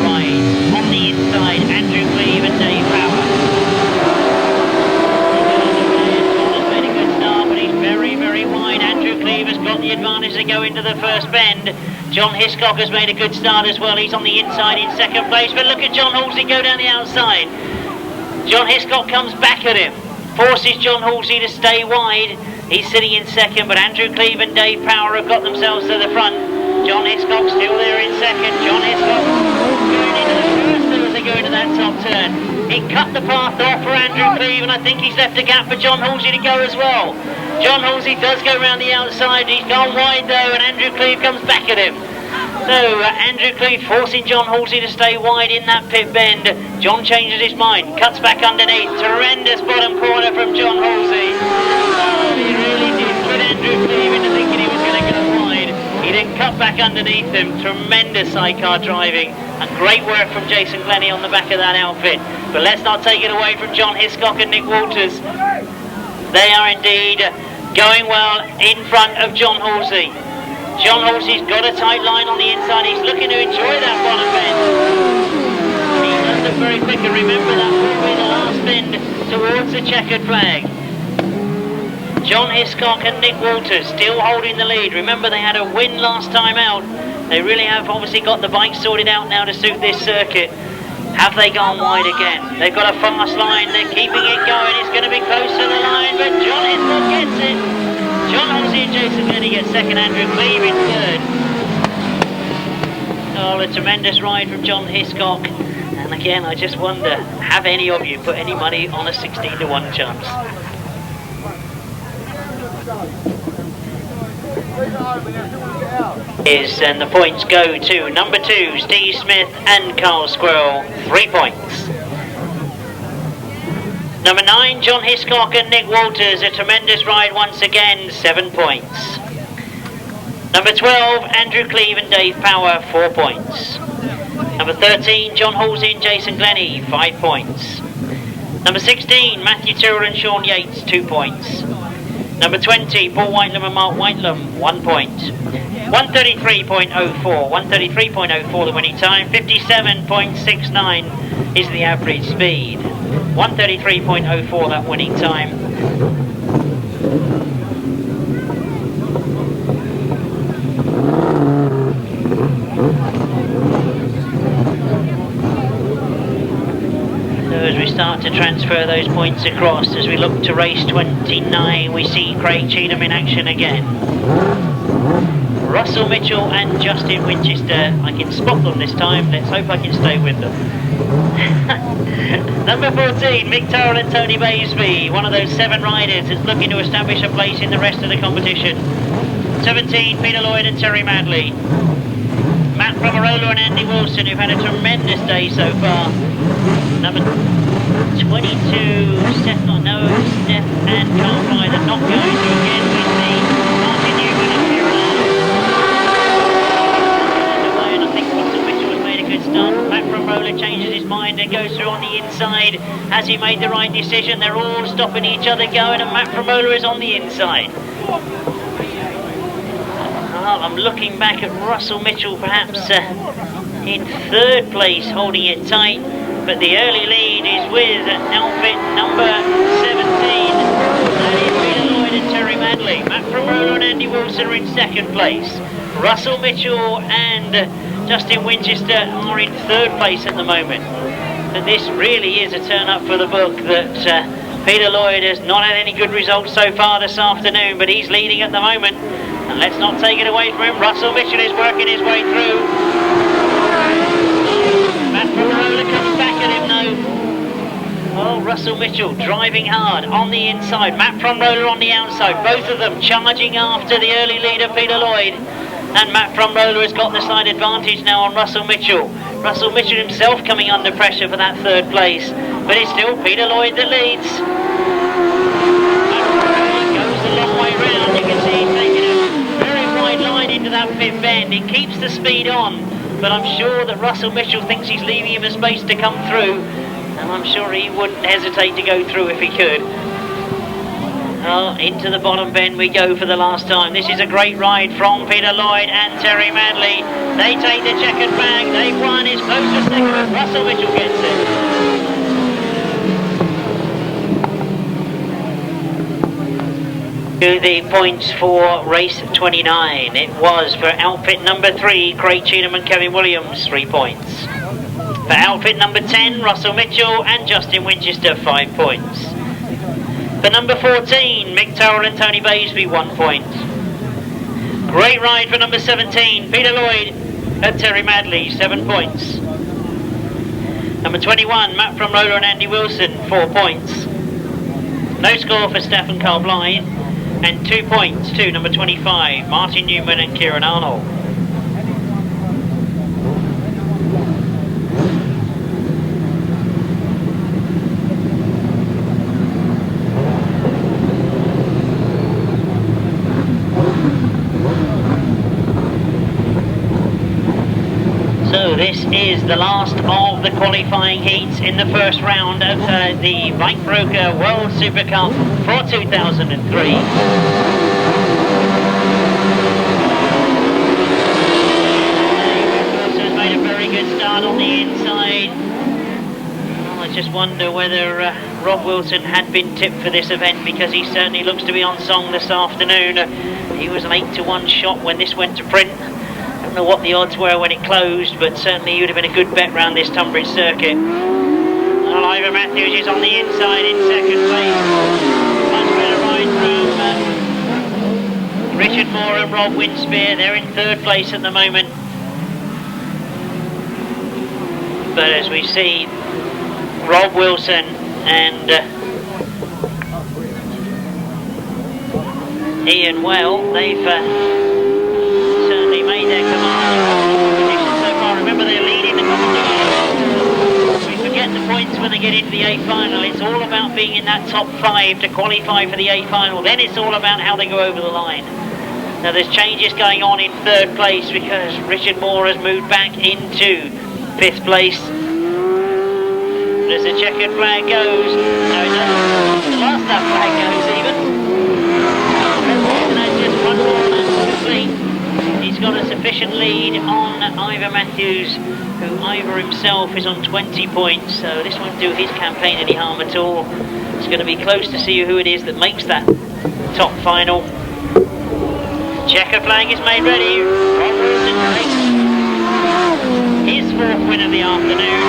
rides. On the inside, Andrew Cleave and Dave Power. John has made a good start, but he's very, very wide. Andrew Cleave has got the advantage to go into the first bend. John Hiscock has made a good start as well. He's on the inside in second place, but look at John Halsey go down the outside. John Hiscock comes back at him, forces John Halsey to stay wide. He's sitting in second, but Andrew Cleave and Dave Power have got themselves to the front. John Hiscock still there in second. John Hiscock going into the first as they go into that top turn. He cut the path off for Andrew Cleave, and I think he's left a gap for John Halsey to go as well. John Halsey does go round the outside. He's gone wide though, and Andrew Cleave comes back at him. So Andrew Cleave forcing John Halsey to stay wide in that pit bend. John changes his mind, cuts back underneath. Tremendous bottom corner from John Halsey. Oh, he really did put Andrew Cleave into thinking he was going to go wide. He then cut back underneath him. Tremendous sidecar driving and great work from Jason Glennie on the back of that outfit. But let's not take it away from John Hiscock and Nick Walters. They are indeed going well in front of John Halsey. John Halsey's got a tight line on the inside. He's looking to enjoy that bottom bend. He does look very quick, and remember that will be the last bend towards the checkered flag. John Hiscock and Nick Walters still holding the lead. Remember, they had a win last time out. They really have obviously got the bike sorted out now to suit this circuit. Have they gone wide again? They've got a fast line. They're keeping it going. It's going to be close to the line, but John Hiscock gets it. John Halsey and Jason Glennie get second, Andrew Cleave in third. Oh, a tremendous ride from John Hiscock. And again, I just wonder, have any of you put any money on a 16-to-1 chance? And the points go to number 2, Steve Smith and Carl Squirrel, 3 points. Number 9, John Hiscock and Nick Walters, a tremendous ride once again, 7 points. Number 12, Andrew Cleave and Dave Power, 4 points. Number 13, John Halsey and Jason Glennie, 5 points. Number 16, Matthew Tyrrell and Sean Yates, 2 points. Number 20, Paul Whitelam and Mark Whitelam, 1 point. 133.04, 133.04 the winning time, 57.69 is the average speed. 133.04 that winning time. So as we start to transfer those points across, as we look to race 29, we see Craig Cheatham in action again. Russell Mitchell and Justin Winchester. I can spot them this time. Let's hope I can stay with them. Number 14, Mick Turrell and Tony Baisby, one of those 7 riders that's looking to establish a place in the rest of the competition. 17, Peter Lloyd and Terry Madley. Matt Fumarola and Andy Wilson, who've had a tremendous day so far. Number 22, Steph and Carl Fry, they're not going to again. We see Martin Newman and Tyrrell. And I think Russell Mitchell has made a good start. Matt Fumarola changes his mind and goes through on the inside. Has he made the right decision? They're all stopping each other going, and Matt Fumarola is on the inside. I'm looking back at Russell Mitchell perhaps in 3rd place, holding it tight, but the early lead is with outfit number 17. That is Peter Lloyd and Terry Madley. Matt Fumarola and Andy Wilson are in 2nd place. Russell Mitchell and Justin Winchester are in 3rd place at the moment. But this really is a turn up for the book that Peter Lloyd has not had any good results so far this afternoon, but he's leading at the moment. And let's not take it away from him. Russell Mitchell is working his way through. Matt Fumarola comes back at him though. Oh, Russell Mitchell driving hard on the inside. Matt Fumarola on the outside. Both of them charging after the early leader, Peter Lloyd. And Matt Fumarola has got the slight advantage now on Russell Mitchell. Russell Mitchell himself coming under pressure for that 3rd place. But it's still Peter Lloyd that leads. Matt Fumarola goes the long way round. You can see he's taking a very wide line into that 5th bend. It keeps the speed on, but I'm sure that Russell Mitchell thinks he's leaving him a space to come through, and I'm sure he wouldn't hesitate to go through if he could. Oh, into the bottom bend we go for the last time. This is a great ride from Peter Lloyd and Terry Manley. They take the checkered flag. They've won. It's close to second. Russell Mitchell gets it. To the points for race 29. It was for outfit number 3, Craig Cheatham and Kevin Williams, 3 points. For outfit number 10, Russell Mitchell and Justin Winchester, 5 points. For number 14, Mick Turrell and Tony Baisby, 1 point. Great ride for number 17, Peter Lloyd and Terry Madley, 7 points. Number 21, Matt Fumarola and Andy Wilson, 4 points. No score for Stephen Carl Blythe, and 2 points to number 25, Martin Newman and Kieran Arnold. So this is the last of the qualifying heats in the first round of the Bike Broker World Super Cup for 2003. Wilson's made a very good start on the inside. Well, I just wonder whether Rob Wilson had been tipped for this event, because he certainly looks to be on song this afternoon. He was an 8-1 shot when this went to print. I don't know what the odds were when it closed, but certainly you'd have been a good bet round this Tunbridge circuit. Well, Ivor Matthews is on the inside in second place. Much better ride from Richard Moore and Rob Winspear. They're in third place at the moment. But as we see, Rob Wilson and Ian Well, they've certainly made their commanding position so far. Remember, they're leading the competition. We forget the points when they get into the A final. It's all about being in that top 5 to qualify for the A final. Then it's all about how they go over the line. Now there's changes going on in third place, because Richard Moore has moved back into 5th place. But as the checkered flag goes, no, the last that flag goes even. And that's just one more lap to complete. He's got a sufficient lead on Ivor Matthews, who Ivor himself is on 20 points, so this won't do his campaign any harm at all. It's going to be close to see who it is that makes that top final. Checker flag is made ready. Rob Wilson takes his 4th win of the afternoon.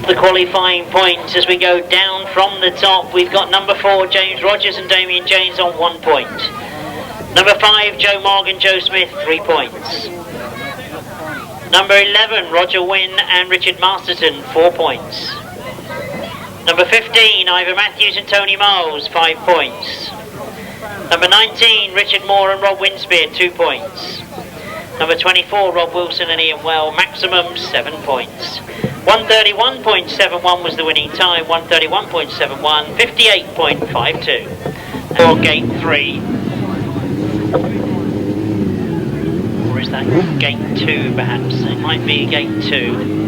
The qualifying points as we go down from the top. We've got number 4, James Rogers and Damien James on 1 point. Number 5, Joe Morgan, Joe Smith, 3 points. Number 11, Roger Wynne and Richard Masterton, 4 points. Number 15, Ivor Matthews and Tony Miles, 5 points. Number 19, Richard Moore and Rob Winspear, 2 points. Number 24, Rob Wilson and Ian Well, maximum 7 points. 131.71 was the winning time, 131.71, 58.52 for gate 3. Or is that gate 2 perhaps? It might be gate 2.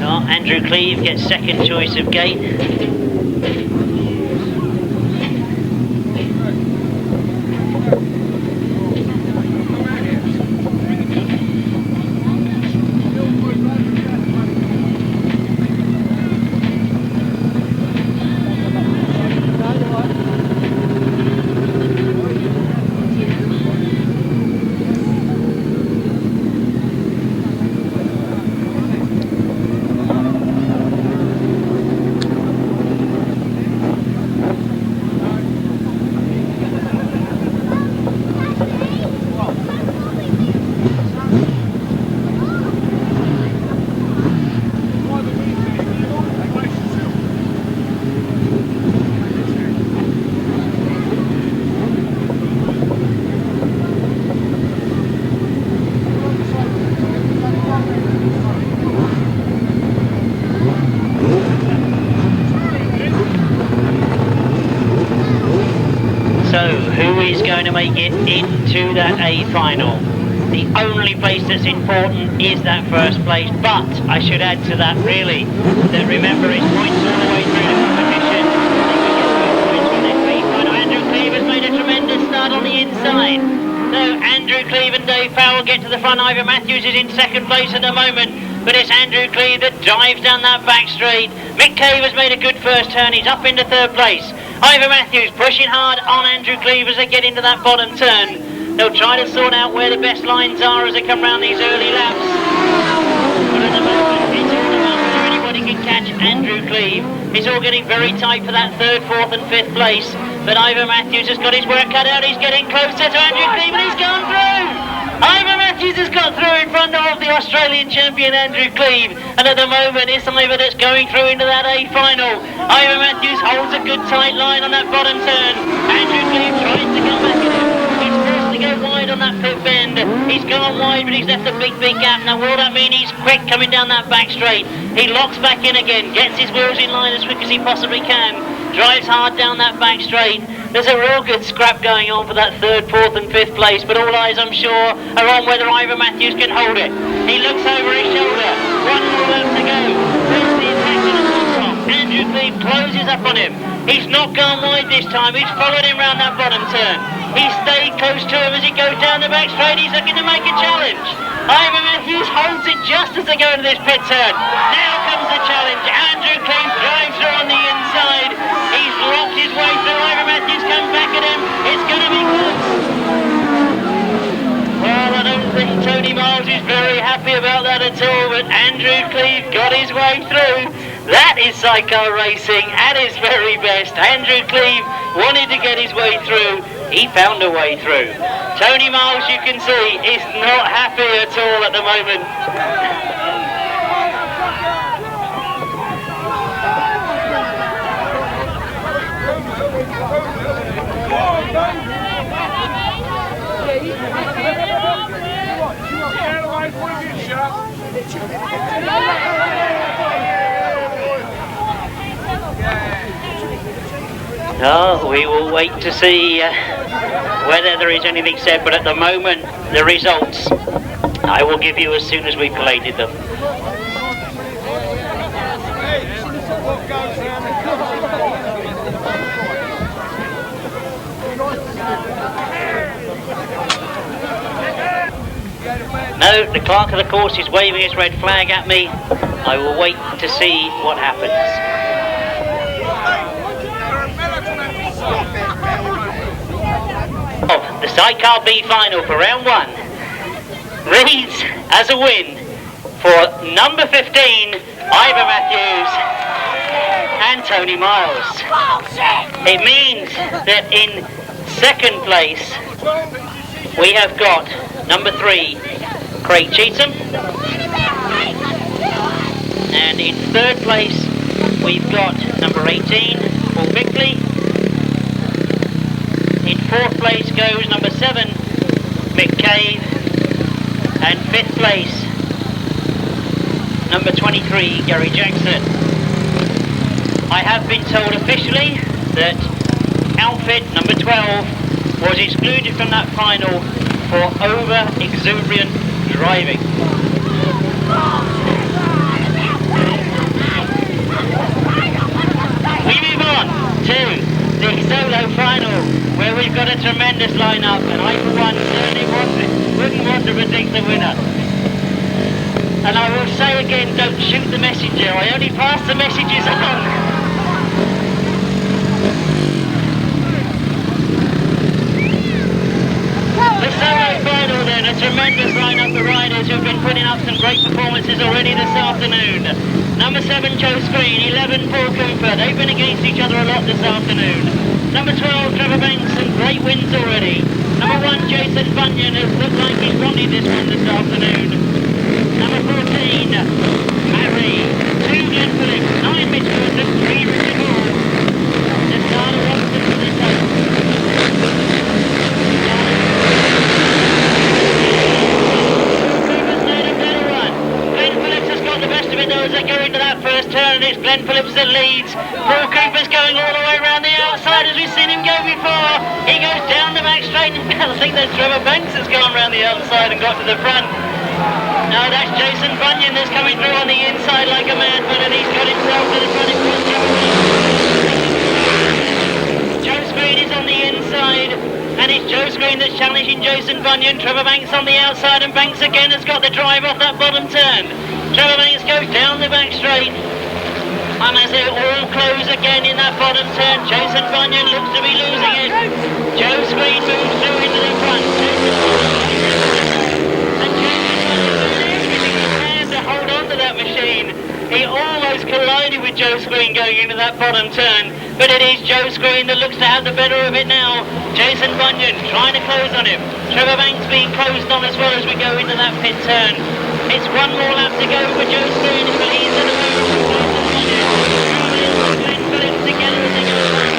Oh, Andrew Cleave gets second choice of gate. So, who is going to make it into that A final? The only place that's important is that first place. But I should add to that, really, that remember it's points all the way through the competition. Andrew Cleave has made a tremendous start on the inside. So Andrew Cleave and Dave Farrell get to the front. Ivor Matthews is in second place at the moment, but it's Andrew Cleave that dives down that back straight. Mick has made a good first turn. He's up into third place. Ivor Matthews pushing hard on Andrew Cleave as they get into that bottom turn. They'll try to sort out where the best lines are as they come round these early laps. But at the moment, it's all about whether anybody can catch Andrew Cleave. It's all getting very tight for that third, fourth and fifth place. But Ivor Matthews has got his work cut out. He's getting closer to Andrew Cleave and he's gone through. Ivor Matthews has got through in front of the Australian champion Andrew Cleave, and at the moment it's Ivor that's going through into that A final. Ivor Matthews holds a good tight line on that bottom turn. Andrew Cleave tries to come back at him. He's forced to go wide on that pit bend. He's gone wide, but he's left a big gap. Now will that mean he's quick coming down that back straight? He locks back in again, gets his wheels in line as quick as he possibly can, drives hard down that back straight. There's a real good scrap going on for that third, fourth and fifth place, but all eyes, I'm sure, are on whether Ivor Matthews can hold it. He looks over his shoulder. One more lap to go. Where's the attack going to come from? Andrew Cleave closes up on him. He's not gone wide this time. He's followed him round that bottom turn. He stayed close to him as he goes down the back straight. He's looking to make a challenge. Ivor Matthews holds it just as they go into this pit turn. Now comes the challenge. Andrew Cleave drives through on the inside. He's locked his way through. Ivor Matthews comes back at him. It's going to be close. Well, I don't think Tony Miles is very happy about that at all, but Andrew Cleave got his way through. That is sidecar racing at its very best. Andrew Cleave wanted to get his way through. He found a way through. Tony Miles, you can see, is not happy at all at the moment. Oh, we will wait to see whether there is anything said, but at the moment, the results I will give you as soon as we've collated them. No, the clerk of the course is waving his red flag at me. I will wait to see what happens. Of the Sidecar B final for round one reads as a win for number 15, Ivor Matthews and Tony Miles. It means that in second place we have got number 3, Craig Cheatham, and in third place we've got number 18, Paul Bickley. In fourth place goes number 7, Mick, and fifth place number 23, Gary Jackson. I have been told officially that outfit number 12 was excluded from that final for over-exuberant driving. We move on to the solo final, where we've got a tremendous lineup, and I for one certainly wouldn't want to predict the winner. And I will say again, don't shoot the messenger, I only pass the messages on. The solo final then, a tremendous lineup of riders who've been putting up some great performances already this afternoon. Number 7, Joe Screen, 11, Paul Cooper, they've been against each other a lot this afternoon. Number 12, Trevor Banks, some great wins already. Number 1, Jason Bunyan, has looked like he's wanted this one this afternoon. Number 14, Harry, 2, Glenn Phillips, 9, Mitch Wilson, 3, Richard Hall. The starter Robinson for this house. Cooper's made a better run. Glenn Phillips has got the best of it. it though as they go into that first turn, and it's Glenn Phillips that leads. Paul Cooper's going all the way around the outside as we've seen him go before. He goes down the back straight, and I think that Trevor Banks has gone around the outside and got to the front. No, that's Jason Bunyan that's coming through on the inside like a madman, and he's got himself to the front in front. Joe Screen is on the inside, and it's Joe Screen that's challenging Jason Bunyan. Trevor Banks on the outside, and Banks again has got the drive off that bottom turn. Trevor Banks goes down the back straight, and as they all close again in that bottom turn, Jason Bunyan looks to be losing it. Joe Screen moves through into the front. Hold on to that machine. He almost collided with Joe Screen going into that bottom turn, but it is Joe Screen that looks to have the better of it now. Jason Bunyan trying to close on him. Trevor Banks being closed on as well as we go into that pit turn. It's one more lap to go for Joe Screen, but he's at the moment. Glenn Phillips together as they go on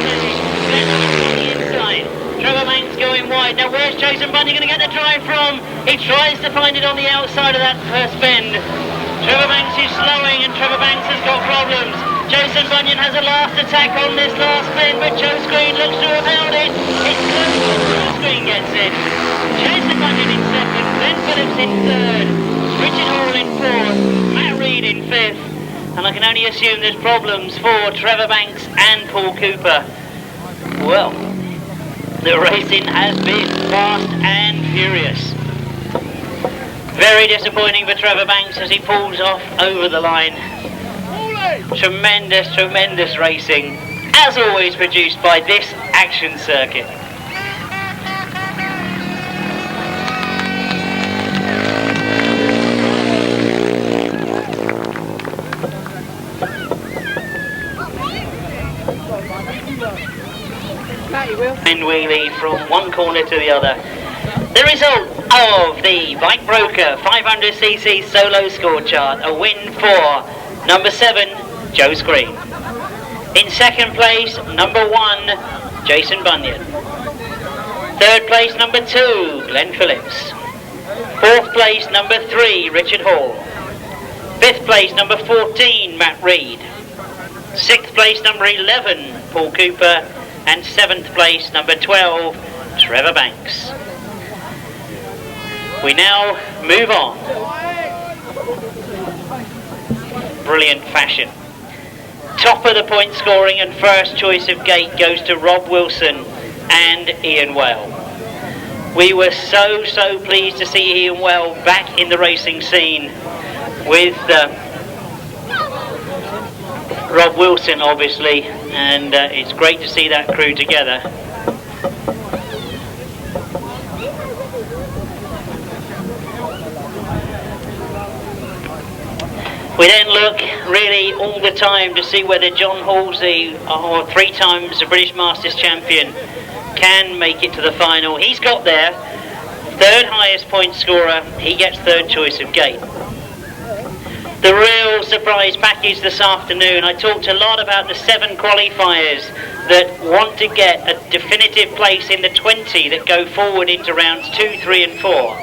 the inside. Trevor Banks going wide. Now where's Jason Bunyan going to get the drive from? He tries to find it on the outside of that first bend. Trevor Banks is slowing, and Trevor Banks has got problems. Jason Bunyan has a last attack on this last bend, but Joe Screen looks to have held it. It's close, Joe Screen gets it. Jason Bunyan in second, Glenn Phillips in third, Richard Hall in fourth, Matt Reed in fifth, and I can only assume there's problems for Trevor Banks and Paul Cooper. Well, the racing has been fast and furious. Very disappointing for Trevor Banks as he pulls off over the line. Tremendous, tremendous racing, as always produced by this action circuit. And wheelie from one corner to the other. The result of the Bike Broker 500cc solo score chart, a win for number 7, Joe Screen. In second place, number 1, Jason Bunyan. Third place, number 2, Glenn Phillips. Fourth place, number 3, Richard Hall. Fifth place, number 14, Matt Reed. Sixth place, number 11, Paul Cooper. And seventh place, number 12, Trevor Banks. We now move on. Brilliant fashion. Top of the point scoring and first choice of gate goes to Rob Wilson and Ian Well. We were so pleased to see Ian Well back in the racing scene with Rob Wilson obviously, and it's great to see that crew together. We then look really all the time to see whether John Halsey, or 3 times the British Masters champion, can make it to the final. He's got there, third highest point scorer, he gets third choice of gate. The real surprise package this afternoon, I talked a lot about the 7 qualifiers that want to get a definitive place in the 20 that go forward into rounds 2, 3 and 4.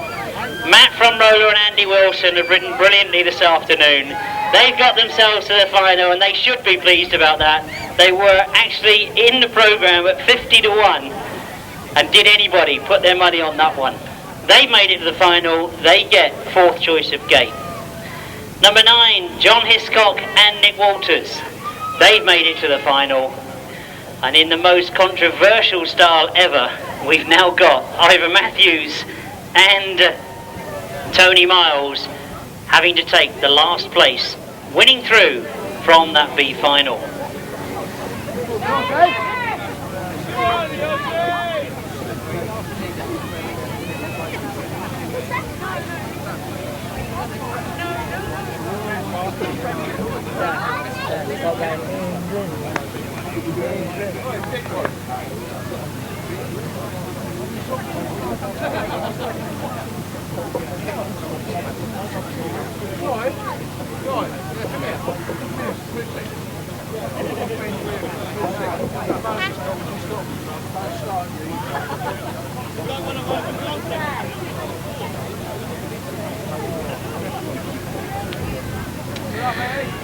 Matt Fumarola and Andy Wilson have ridden brilliantly this afternoon. They've got themselves to the final and they should be pleased about that. They were actually in the programme at 50 to 1, and did anybody put their money on that one? They made it to the final, they get fourth choice of gate. Number 9, John Hiscock and Nick Walters. They've made it to the final. And in the most controversial style ever, we've now got Ivor Matthews and Tony Miles having to take the last place, winning through from that B final.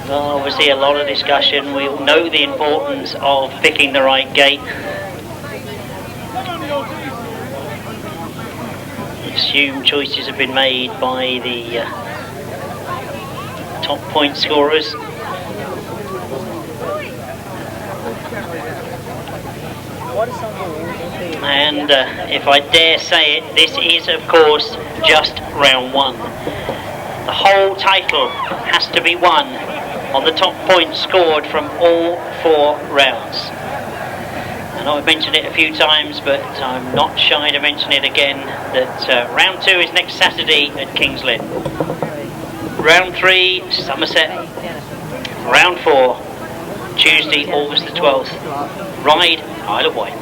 Well, obviously a lot of discussion. We all know the importance of picking the right gate. Assumed choices have been made by the top point scorers. And if I dare say it, this is of course just round one. The whole title has to be won on the top points scored from all 4 rounds. I know I've mentioned it a few times, but I'm not shy to mention it again, that round 2 is next Saturday at Kings Lynn. Round 3, Somerset. Round 4, Tuesday, August the 12th. Ride, Isle of Wight.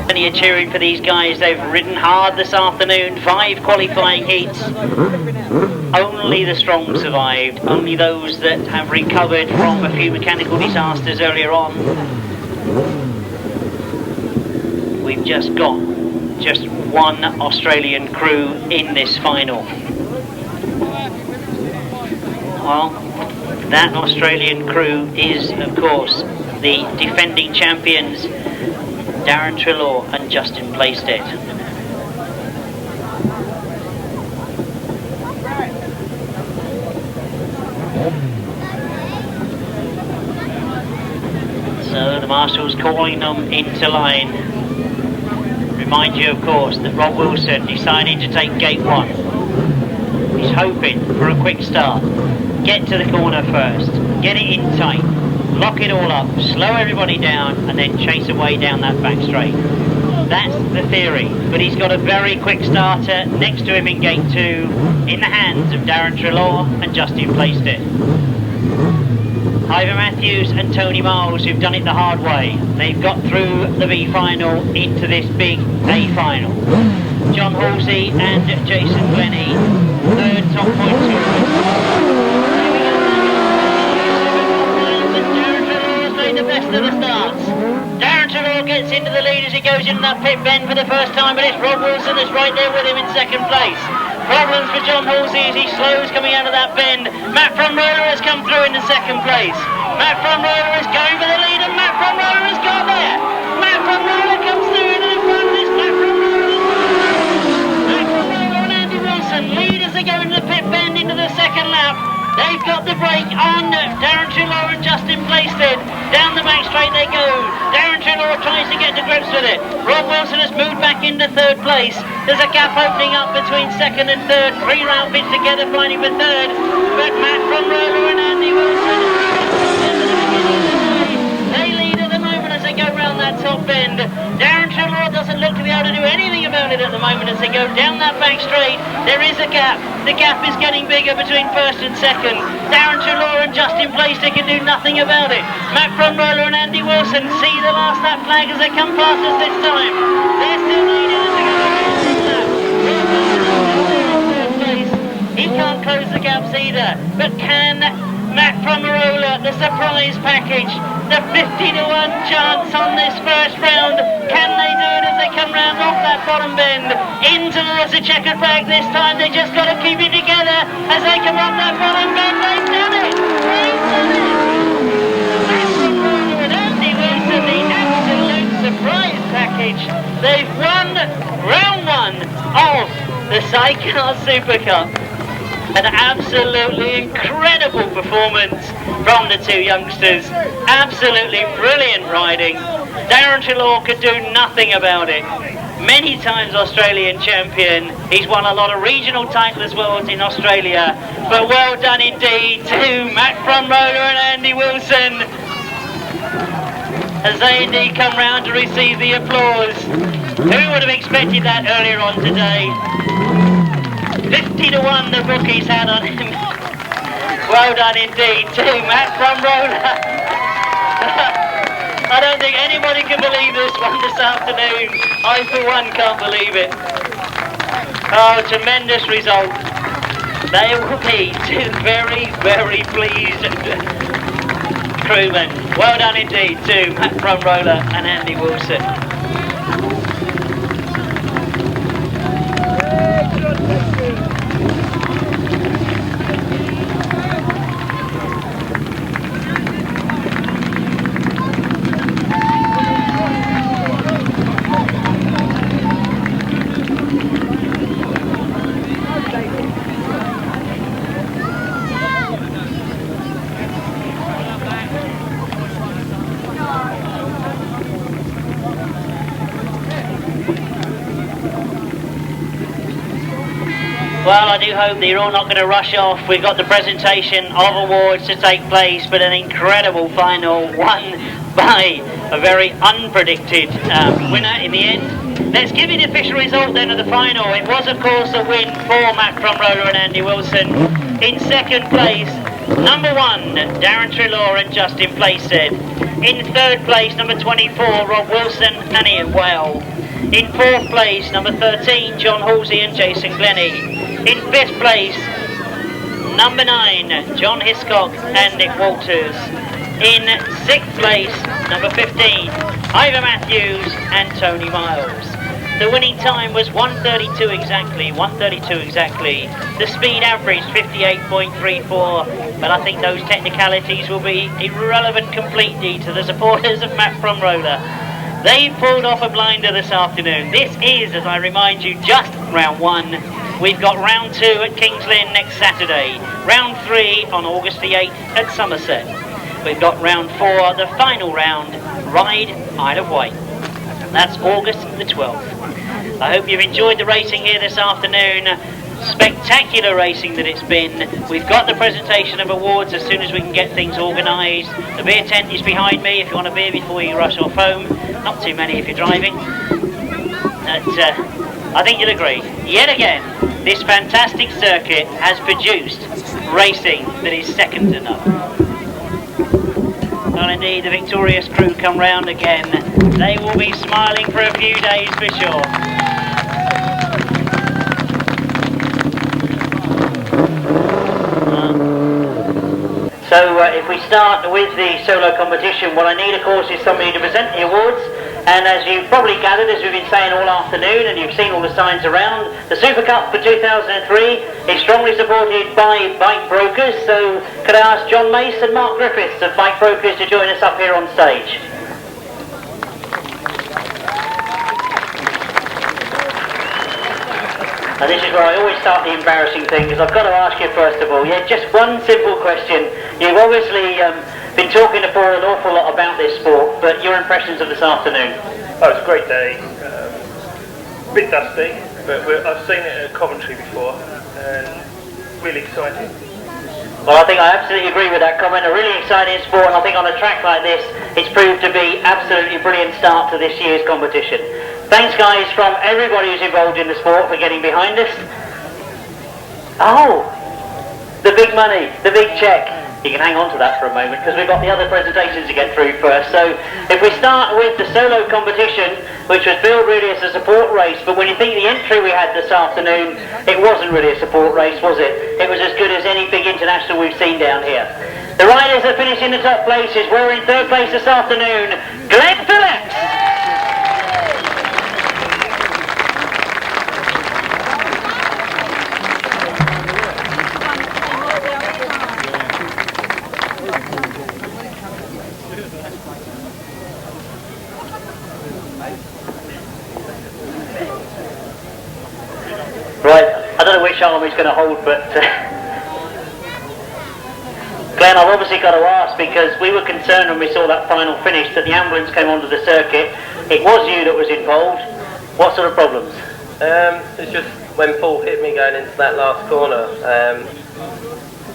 Plenty of cheering for these guys. They've ridden hard this afternoon, 5 qualifying heats. Only the strong survived, only those that have recovered from a few mechanical disasters earlier on. We've just got one Australian crew in this final. Well, that Australian crew is, of course, the defending champions, Darrin Treloar and Justin Playstead. So the marshal's calling them into line. Remind you, of course, that Rob Wilson decided to take gate 1. He's hoping for a quick start. Get to the corner first, get it in tight, lock it all up, slow everybody down, and then chase away down that back straight. That's the theory, but he's got a very quick starter next to him in gate 2, in the hands of Darrin Treloar and Justin Playstead. Ivor Matthews and Tony Miles, who've done it the hard way. They've got through the B final into this big A final. John Halsey and Jason Glennie, 3rd top point scorers. Darrin Treloar's made the best of the starts. Darrin Treloar gets into the lead as he goes into that pit bend for the first time, but it's Rob Wilson that's right there with him in 2nd place. Problems for John Halsey as he slows coming out of that bend. Matt Fumarola has come through into 2nd place. Matt Fumarola is going for the lead, and Matt Fumarola has got there. Matt Fumarola comes through into the front. This Matt Fumarola and Andy Wilson lead as they go into the pit bend into the 2nd lap. They've got the brake on Darrin Treloar and Justin Playstead. Down the back straight they go. Darrin Treloar tries to get to grips with it. Rob Wilson has moved back into 3rd place. There's a gap opening up between 2nd and 3rd. 3 round bits together fighting for 3rd. But Matt Fumarola and Andy Wilson, they lead at the moment as they go round that top bend. Darrin Treloar doesn't look to be able to do anything about it at the moment as they go down that back straight. There is a gap. The gap is getting bigger between 1st and 2nd. Darrin Treloar and Justin Playstead can do nothing about it. Matt Fumarola and Andy Wilson see the last lap flag as they come past us this time. They're still leading as they go in 3rd place. He can't close the gaps either. But can Matt Fumarola, the surprise package, the 50-1 chance on this first round, can they do it as they come round off that bottom bend in towards the checkered flag this time? They just got to keep it together as they come off that bottom bend. They've done it! They've done it! Matt Fumarola and Andy Wilson, the absolute surprise package. They've won round 1 of the Sidecar Super Cup. An absolutely incredible performance from the 2 youngsters. Absolutely brilliant riding. Darrin Treloar could do nothing about it. Many times Australian champion. He's won a lot of regional titles as well in Australia. But well done indeed to Matt Fumarola and Andy Wilson, as they indeed come round to receive the applause. Who would have expected that earlier on today? 50-1 the bookies had on him. Well done indeed to Matt Fumarola. I don't think anybody can believe this one this afternoon. I, for one, can't believe it. Oh, tremendous result. They will be two very, very pleased crewmen. Well done indeed to Matt Fumarola and Andy Wilson. Well, I do hope that you're all not going to rush off. We've got the presentation of awards to take place, but an incredible final won by a very unpredicted winner in the end. Let's give you the official result then of the final. It was, of course, a win for Matt Fumarola and Andy Wilson. In second place, number 1, Darrin Treloar and Justin Placid. In third place, number 24, Rob Wilson and Ian Well. In fourth place, number 13, John Halsey and Jason Glennie. In fifth place, number 9, John Hiscock and Nick Walters. In sixth place, number 15, Ivor Matthews and Tony Miles. The winning time was 1:32 exactly, 1:32 exactly. The speed average 58.34, but I think those technicalities will be irrelevant completely to the supporters of Matt Fumarola. They pulled off a blinder this afternoon. This is, as I remind you, just round 1. We've got round 2 at Kings Lynn next Saturday. Round 3 on August the 8th at Somerset. We've got round 4, the final round, Ryde, Isle of Wight. That's August the 12th. I hope you've enjoyed the racing here this afternoon. Spectacular racing that it's been. We've got the presentation of awards as soon as we can get things organised. The beer tent is behind me if you want a beer before you rush off home. Not too many if you're driving. But I think you'll agree. Yet again, this fantastic circuit has produced racing that is second to none. Well, indeed, the victorious crew come round again. They will be smiling for a few days for sure. So if we start with the solo competition, what I need, of course, is somebody to present the awards. And as you've probably gathered, as we've been saying all afternoon, and you've seen all the signs around, the Super Cup for 2003 is strongly supported by Bike Brokers. So could I ask John Mace and Mark Griffiths of Bike Brokers to join us up here on stage? And this is where I always start the embarrassing thing, because I've got to ask you first of all, just one simple question. You've obviously been talking before an awful lot about this sport, but your impressions of this afternoon? Oh, it's a great day. A bit dusty, but I've seen it at Coventry before, and really exciting. Well, I think I absolutely agree with that comment. A really exciting sport, and I think on a track like this, it's proved to be absolutely brilliant start to this year's competition. Thanks, guys, from everybody who's involved in the sport for getting behind us. Oh, the big money, the big cheque. You can hang on to that for a moment because we've got the other presentations to get through first. So if we start with the solo competition, which was billed really as a support race, but when you think the entry we had this afternoon, it wasn't really a support race, was it? It was as good as any big international we've seen down here. The riders that finished in the top places were in third place this afternoon, Glenn Phillips. Right, I don't know which arm he's going to hold, but Glenn, I've obviously got to ask, because we were concerned when we saw that final finish that the ambulance came onto the circuit. It was you that was involved. What sort of problems? It's just when Paul hit me going into that last corner,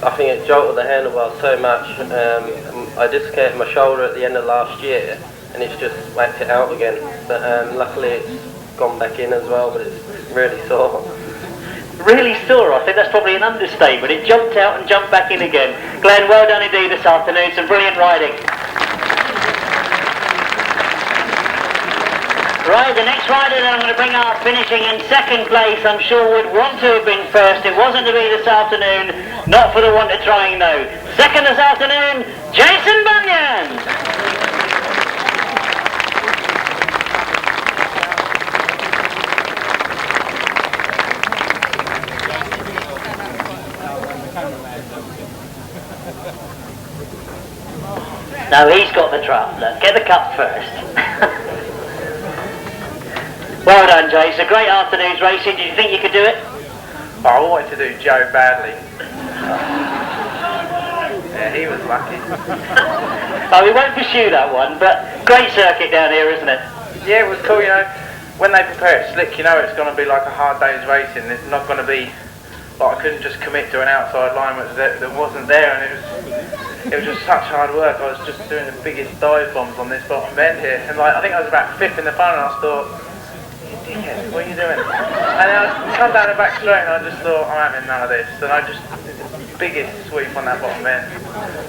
I think it jolted the handlebar so much. I dislocated my shoulder at the end of last year, and it's just whacked it out again. But luckily it's gone back in as well, but it's really sore. Really sore? I think that's probably an understatement. It jumped out and jumped back in again. Glenn, well done indeed this afternoon. Some brilliant riding. Right, the next rider that I'm going to bring up finishing in second place, I'm sure would want to have been first. It wasn't to be this afternoon, not for the want of trying though. Second this afternoon, Jason Bunyan. No, he's got the trap. Look, get the cup first. Well done, Jay. It's a great afternoon's racing. Did you think you could do it? I wanted to do Joe badly. Yeah, he was lucky. Oh, we won't pursue that one, but great circuit down here, isn't it? Yeah, it was cool, you know. When they prepare it slick, you know it's going to be like a hard day's racing. It's not going to be like I couldn't just commit to an outside line that wasn't there, and it was just such hard work. I was just doing the biggest dive bombs on this bottom bend here, and like I think I was about fifth in the front, and I thought, dickhead, what are you doing? And then I come down the back straight, and I just thought, I'm having none of this, and I just did the biggest sweep on that bottom bend,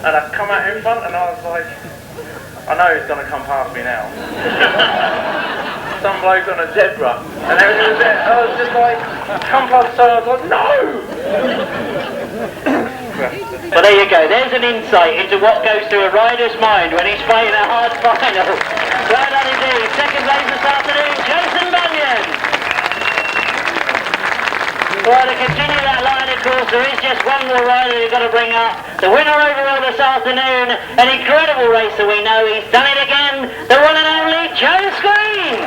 and I come out in front, and I was like, I know he's going to come past me now. Some bloke on a zebra, and everything was there. I was just like, come past, so I was like, no! Well, there you go. There's an insight into what goes through a rider's mind when he's playing a hard final. Well done indeed. Second place this afternoon, Jason Bunyan. Well, to continue that line, of course, there is just one more rider you've got to bring up. The winner overall this afternoon, an incredible racer we know. He's done it again, the one and only Joe Screen.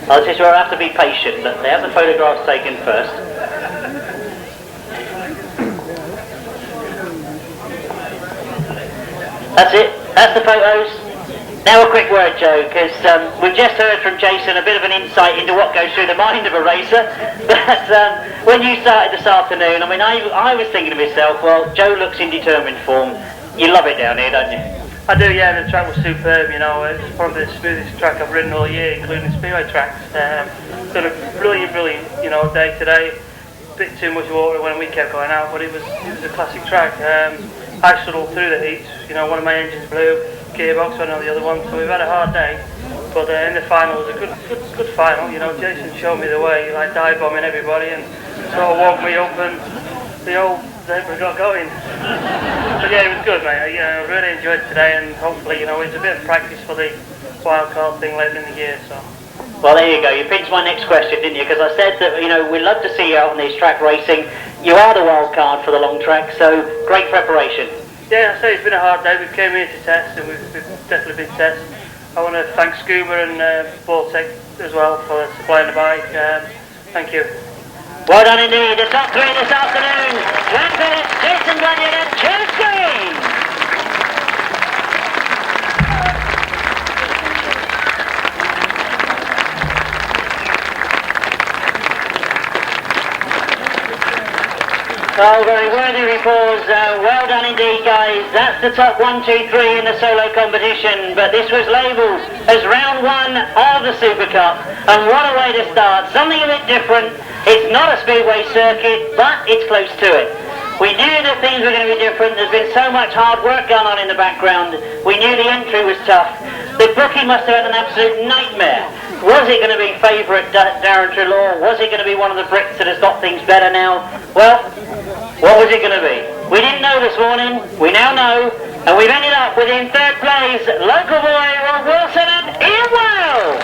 Oh, this is where I have to be patient. Look, they have the photographs taken first. That's it. That's the photos. Now a quick word, Joe, because we've just heard from Jason a bit of an insight into what goes through the mind of a racer. But when you started this afternoon, I mean, I was thinking to myself, well, Joe looks in determined form. You love it down here, don't you? I do, yeah, the track was superb, you know, it's probably the smoothest track I've ridden all year, including speedway tracks. Got a brilliant, you know, day today. A bit too much water when we kept going out, but it was a classic track. I struggled through the heats, you know, one of my engines blew, gearbox went on the other one, so we've had a hard day. But in the final, it was a good final, you know, Jason showed me the way, like dive bombing everybody and sort of woke me up and the old zebra got going. But yeah, it was good, mate. I really enjoyed today, and hopefully, you know, it's a bit of practice for the wildcard thing later in the year. So. Well, there you go. You pinched my next question, didn't you? Because I said that, you know, we'd love to see you out on this track racing. You are the wild card for the long track, so great preparation. Yeah, I say it's been a hard day. We came here to test, and we've definitely been tested. I want to thank Scuba and Baltic as well for supplying the bike. Thank you. Well done indeed. The top three this afternoon. Jack Phillips, Jason Bunyan and Joe Screen. Oh, very worthy applause. Well done indeed, guys. That's the top 1, 2, 3 in the solo competition. But this was labelled as round 1 of the Super Cup. And what a way to start. Something a bit different. It's not a speedway circuit, but it's close to it. We knew that things were going to be different. There's been so much hard work going on in the background. We knew the entry was tough. The bookie must have had an absolute nightmare. Was it going to be favourite Darrin Treloar? Was it going to be one of the Brits that has got things better now? Well, what was it going to be? We didn't know this morning. We now know. And we've ended up with in third place, local boy Rob Wilson and Ian Well.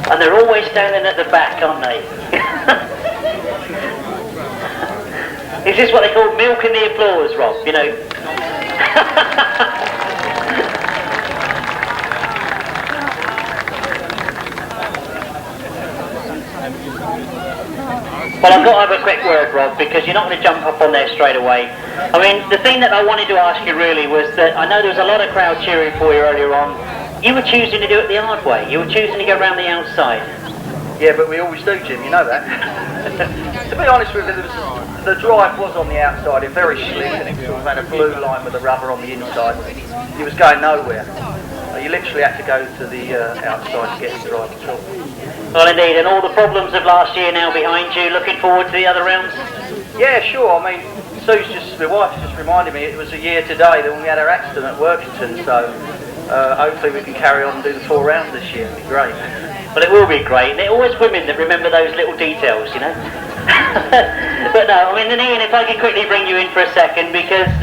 And they're always standing at the back, aren't they? Is this what they call milking the applause, Rob? You know? Well, I've got to have a quick word, Rob, because you're not going to jump up on there straight away. I mean, the thing that I wanted to ask you really was that I know there was a lot of crowd cheering for you earlier on. You were choosing to do it the hard way. You were choosing to go around the outside. Yeah, but we always do, Jim, you know that. To be honest with you, the drive was on the outside, it very slick, and it sort of had a blue line with the rubber on the inside. He was going nowhere. You literally had to go to the outside to get the drive at all. Well, indeed, and all the problems of last year now behind you. Looking forward to the other rounds? Yeah, sure. I mean, my wife just reminded me it was a year today that when we had our accident at Workington, so hopefully we can carry on and do the 4 rounds this year. It'll be great. Well, it will be great. They're always women that remember those little details, you know. But no, I mean, and Ian, if I could quickly bring you in for a second, because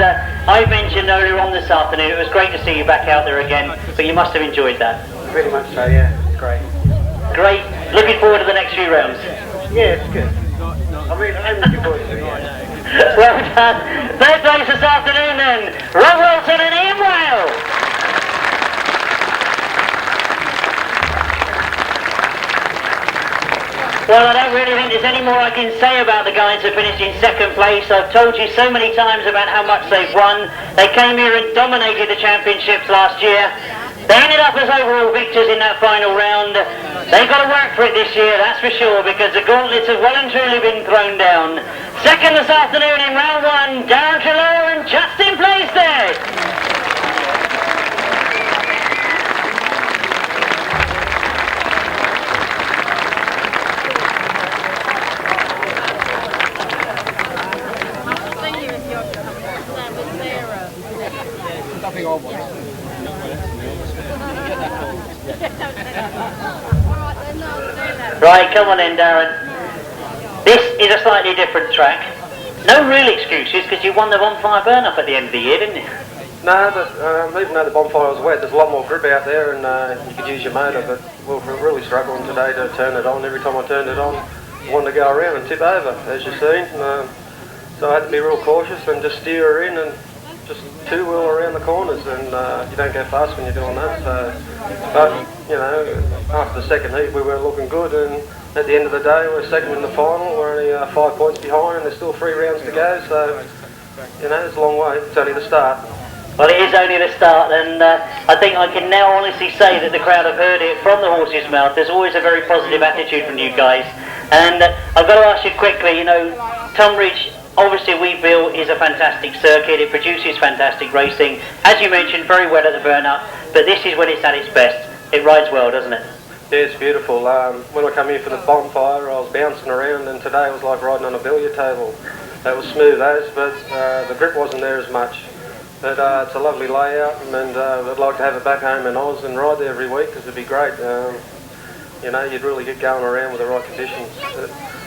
I mentioned earlier on this afternoon, it was great to see you back out there again, but you must have enjoyed that. Pretty much so, yeah. It's great. Great. Looking forward to the next few rounds. Yeah, it's good. I'm looking forward to it, yeah. Well done. Third place this afternoon then, Rob Wilson and Ian Whale. Well, I don't really think there's any more I can say about the guys who finished in second place. I've told you so many times about how much they've won. They came here and dominated the championships last year. They ended up as overall victors in that final round. They've got to work for it this year, that's for sure, because the gauntlets have well and truly been thrown down. Second this afternoon in round 1, Darrin Treloar and Justin Plaisted. Right, come on then, Darrin. This is a slightly different track. No real excuses, because you won the bonfire burn-up at the end of the year, didn't you? No, but even though the bonfire was wet, there's a lot more grip out there, and you could use your motor, but we're really struggling today to turn it on. Every time I turned it on, I wanted to go around and tip over, as you've seen. So I had to be real cautious and just steer her in and just two-wheel around the corners, and you don't go fast when you're doing that. So, but, you know, after the second heat we were looking good, and at the end of the day we're second in the final. We're only 5 points behind, and there's still 3 rounds to go, so, you know, it's a long way. It's only the start. Well, it is only the start, and I think I can now honestly say that the crowd have heard it from the horse's mouth. There's always a very positive attitude from you guys, and I've got to ask you quickly, you know, Tunbridge, obviously we feel is a fantastic circuit. It produces fantastic racing, as you mentioned, very well at the burn-up, but this is when it's at its best. It rides well, doesn't it? Yeah, it's beautiful. When I come here for the bonfire, I was bouncing around, and today it was like riding on a billiard table. It was smooth as, but the grip wasn't there as much. But it's a lovely layout, and I'd like to have it back home in Oz and ride there every week, because it'd be great. You know, you'd really get going around with the right conditions.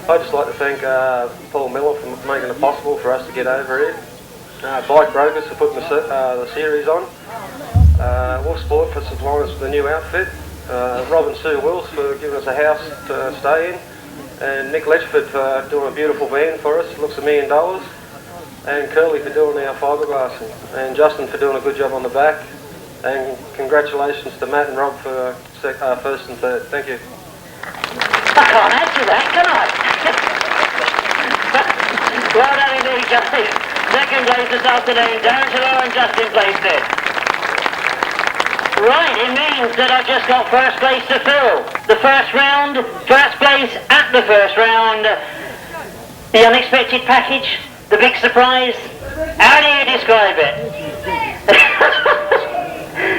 I'd just like to thank Paul Miller for making it possible for us to get over here. Bike Brokers for putting the series on. Wolf Sport for supplying us with a new outfit. Rob and Sue Wills for giving us a house to stay in. And Nick Letchford for doing a beautiful van for us. Looks $1 million. And Curly for doing our fiberglassing. And Justin for doing a good job on the back. And congratulations to Matt and Rob for first and third. Thank you. I can't add to that, can I? Well done indeed, guys. Second place this afternoon, Darrin Treloar and Justin Plaisted. Right, it means that I've just got first place to fill. The first round, first place at the first round. The unexpected package, the big surprise. How do you describe it?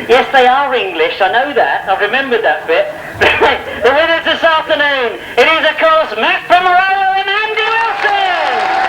Yes, they are English, I know that. I've remembered that bit. The winners this afternoon, it is of course Matt Fumarola and Andy Wilson!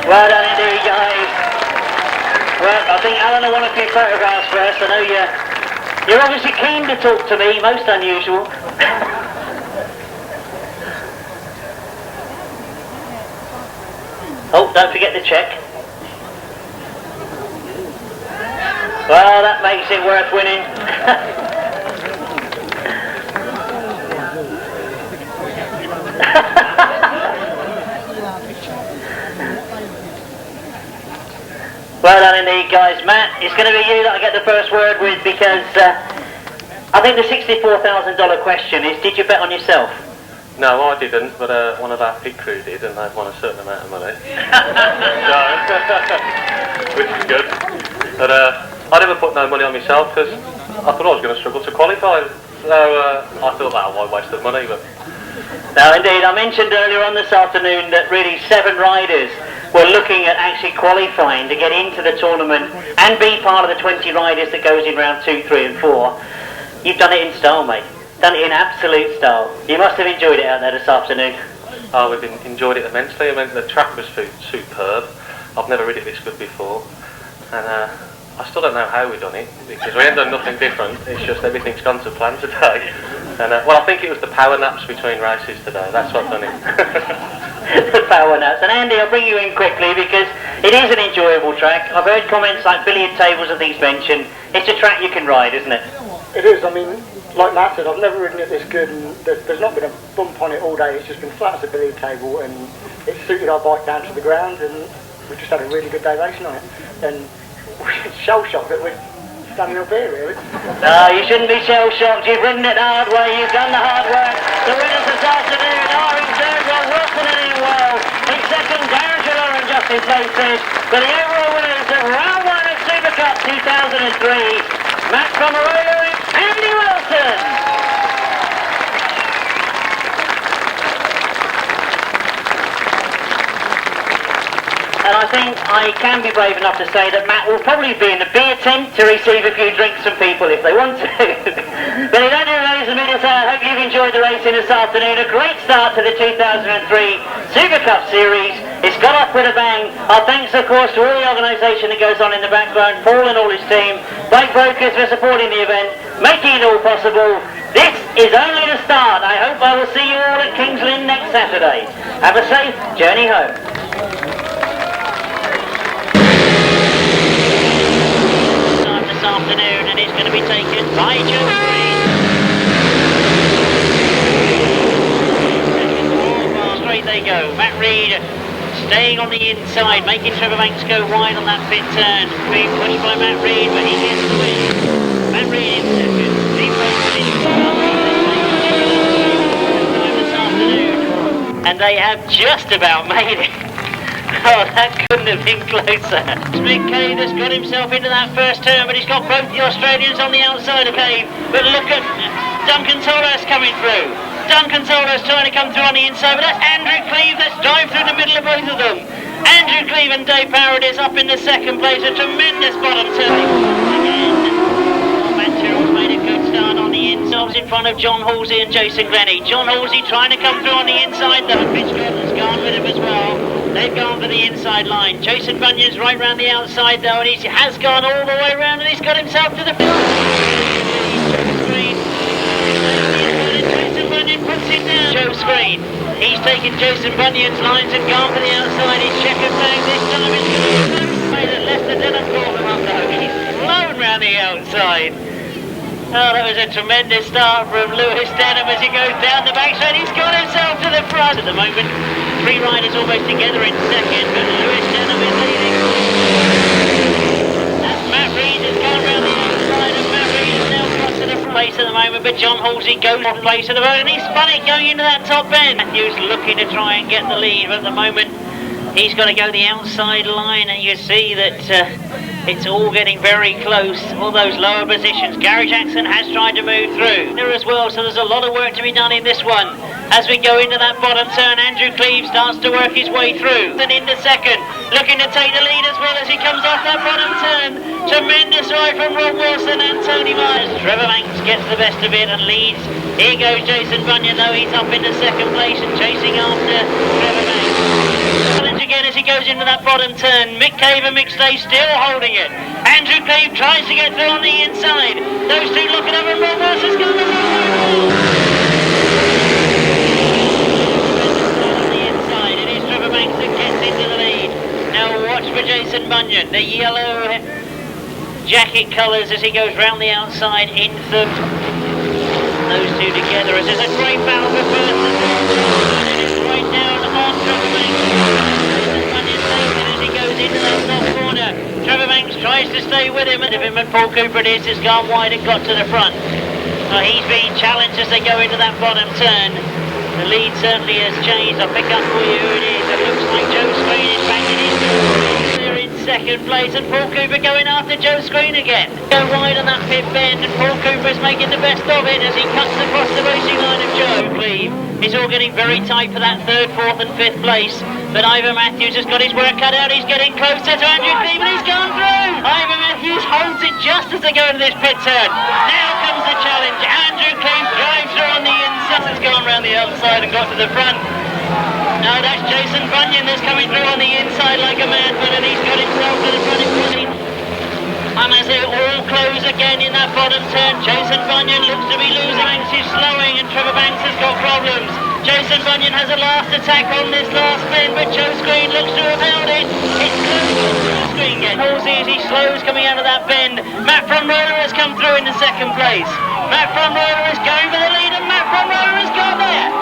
Well done indeed, guys. Well, I think Alan will want a few photographs first. I know you're obviously keen to talk to me, most unusual. Oh, don't forget the cheque. Well, that makes it worth winning. Well done indeed, guys. Matt, it's going to be you that I get the first word with, because I think the $64,000 question is, did you bet on yourself? No, I didn't, but one of our pit crew did, and they've won a certain amount of money. Which is good. But I never put no money on myself, because I thought I was going to struggle to qualify. So I thought that was a waste of money. But now, indeed, I mentioned earlier on this afternoon that really 7 riders were looking at actually qualifying to get into the tournament and be part of the 20 riders that goes in round 2, 3 and 4. You've done it in style, mate. Done it in absolute style. You must have enjoyed it out there this afternoon. Oh, we've enjoyed it immensely. I mean, the track was superb. I've never ridden it this good before. And I still don't know how we've done it, because we ain't done nothing different. It's just everything's gone to plan today. And well, I think it was the power naps between races today. That's what done it. The power naps. And Andy, I'll bring you in quickly, because it is an enjoyable track. I've heard comments like billiard tables and things mentioned. It's a track you can ride, isn't it? It is. I mean, like Matt said, I've never ridden it this good, and there's not been a bump on it all day. It's just been flat as a billiard table, and it suited our bike down to the ground, and we just had a really good day racing on it. And we're shell-shocked that we're standing up here, really. No, you shouldn't be shell-shocked. You've ridden it the hard way. You've done the hard work. The winners this afternoon are in third, Wilson and in well. In second, Darrin Treloar and Justin places. But the overall winners of round 1 of Super Cup 2003, Matt Fumarola and Andy Wilson. And I think I can be brave enough to say that Matt will probably be in the beer tent to receive a few drinks from people if they want to. But in any case, I hope you've enjoyed the racing this afternoon. A great start to the 2003 Super Cup Series. It's got off with a bang. Our thanks, of course, to all the organisation that goes on in the background, Paul and all his team, Bike Brokers for supporting the event, making it all possible. This is only the start. I hope I will see you all at Kings Lynn next Saturday. Have a safe journey home. This afternoon, and it's going to be taken by Joe Green. Straight they go. Matt Reed staying on the inside, making Trevor Banks go wide on that pit turn. Being pushed by Matt Reed, but he gets the win. Matt Reed in second. This afternoon, and they have just about made it. Oh, that couldn't have been closer. Mick Cave has got himself into that first turn, but he's got both the Australians on the outside of Cave. But look at Duncan Tolhurst coming through. Duncan Tolhurst trying to come through on the inside, but that's Andrew Cleave that's dived through the middle of both of them. Andrew Cleave and Dave Paradis up in the second place, a tremendous bottom turn. Tyrrell's made a good start on the inside in front of John Halsey and Jason Glennie. John Halsey trying to come through on the inside though. Mitch Gordon's gone with him as well. They've gone for the inside line. Jason Bunyan's right round the outside though, and he has gone all the way round, and he's got himself to the screen. Jason Bunyan puts it down. Joe Screen. He's taken Jason Bunyan's lines and gone for the outside. He's checkered bang this time. It's left the Dylan Corbin up though. He's flown round the outside. Oh, that was a tremendous start from Lewis Denham as he goes down the backstraight. He's got himself to the front at the moment. 3 riders almost together in second, but Lewis Denham is leading. That's Matt Reed has gone round the outside, and Matt Reed has now got to the place at the moment, but John Halsey goes off place at the moment, and he's spun it going into that top bend. Matthew's looking to try and get the lead, but at the moment he's got to go the outside line, and you see that it's all getting very close. All those lower positions. Gary Jackson has tried to move through there as well, so there's a lot of work to be done in this one. As we go into that bottom turn, Andrew Cleave starts to work his way through. Then into second, looking to take the lead as well as he comes off that bottom turn. Tremendous ride from Rob Wilson and Tony Myers. Trevor Banks gets the best of it and leads. Here goes Jason Bunyan though, he's up into second place and chasing after Trevor Banks. Again as he goes into that bottom turn. Mick Cave and Mick Stay still holding it. Andrew Cleave tries to get through on the inside. Those two looking over, and Rob Wilson's going to on the inside. It is Trevor Banks that gets into the lead. Now watch for Jason Bunyan, the yellow jacket colours as he goes round the outside in third. Those two together as there's a great battle for first. It is right down on Trevor Banks. Into that top corner. Trevor away with him, and Paul Cooper it is, has gone wide and got to the front. He's being challenged as they go into that bottom turn. The lead certainly has changed. I'll pick up for you who it is. It looks like Joe Screen. In fact, it is they're in second place, and Paul Cooper going after Joe Screen again. Go wide on that pit bend, and Paul Cooper is making the best of it as he cuts across the racing line of Joe Cleave. It's all getting very tight for that third, fourth and fifth place. But Ivor Matthews has got his work cut out. He's getting closer to Andrew Cleave, and he's gone through. Ivor Matthews holds it just as they go into this pit turn. Now comes the challenge. Andrew Cleave drives through on the inside. Has gone round the outside and got to the front. Now that's Jason Bunyan that's coming through on the inside like a madman, and he's got himself to the front in 20. And as they all close again in that bottom turn, Jason Bunyan looks to be losing. Banks is slowing, and Trevor Banks has got problems. Jason Bunyan has a last attack on this last bend, but Joe Screen looks to have held it. It's close. Screen gets Halsey as he slows coming out of that bend. Matt Fumarola has come through in the second place. Matt Fumarola is going for the lead, and Matt Fumarola has got there.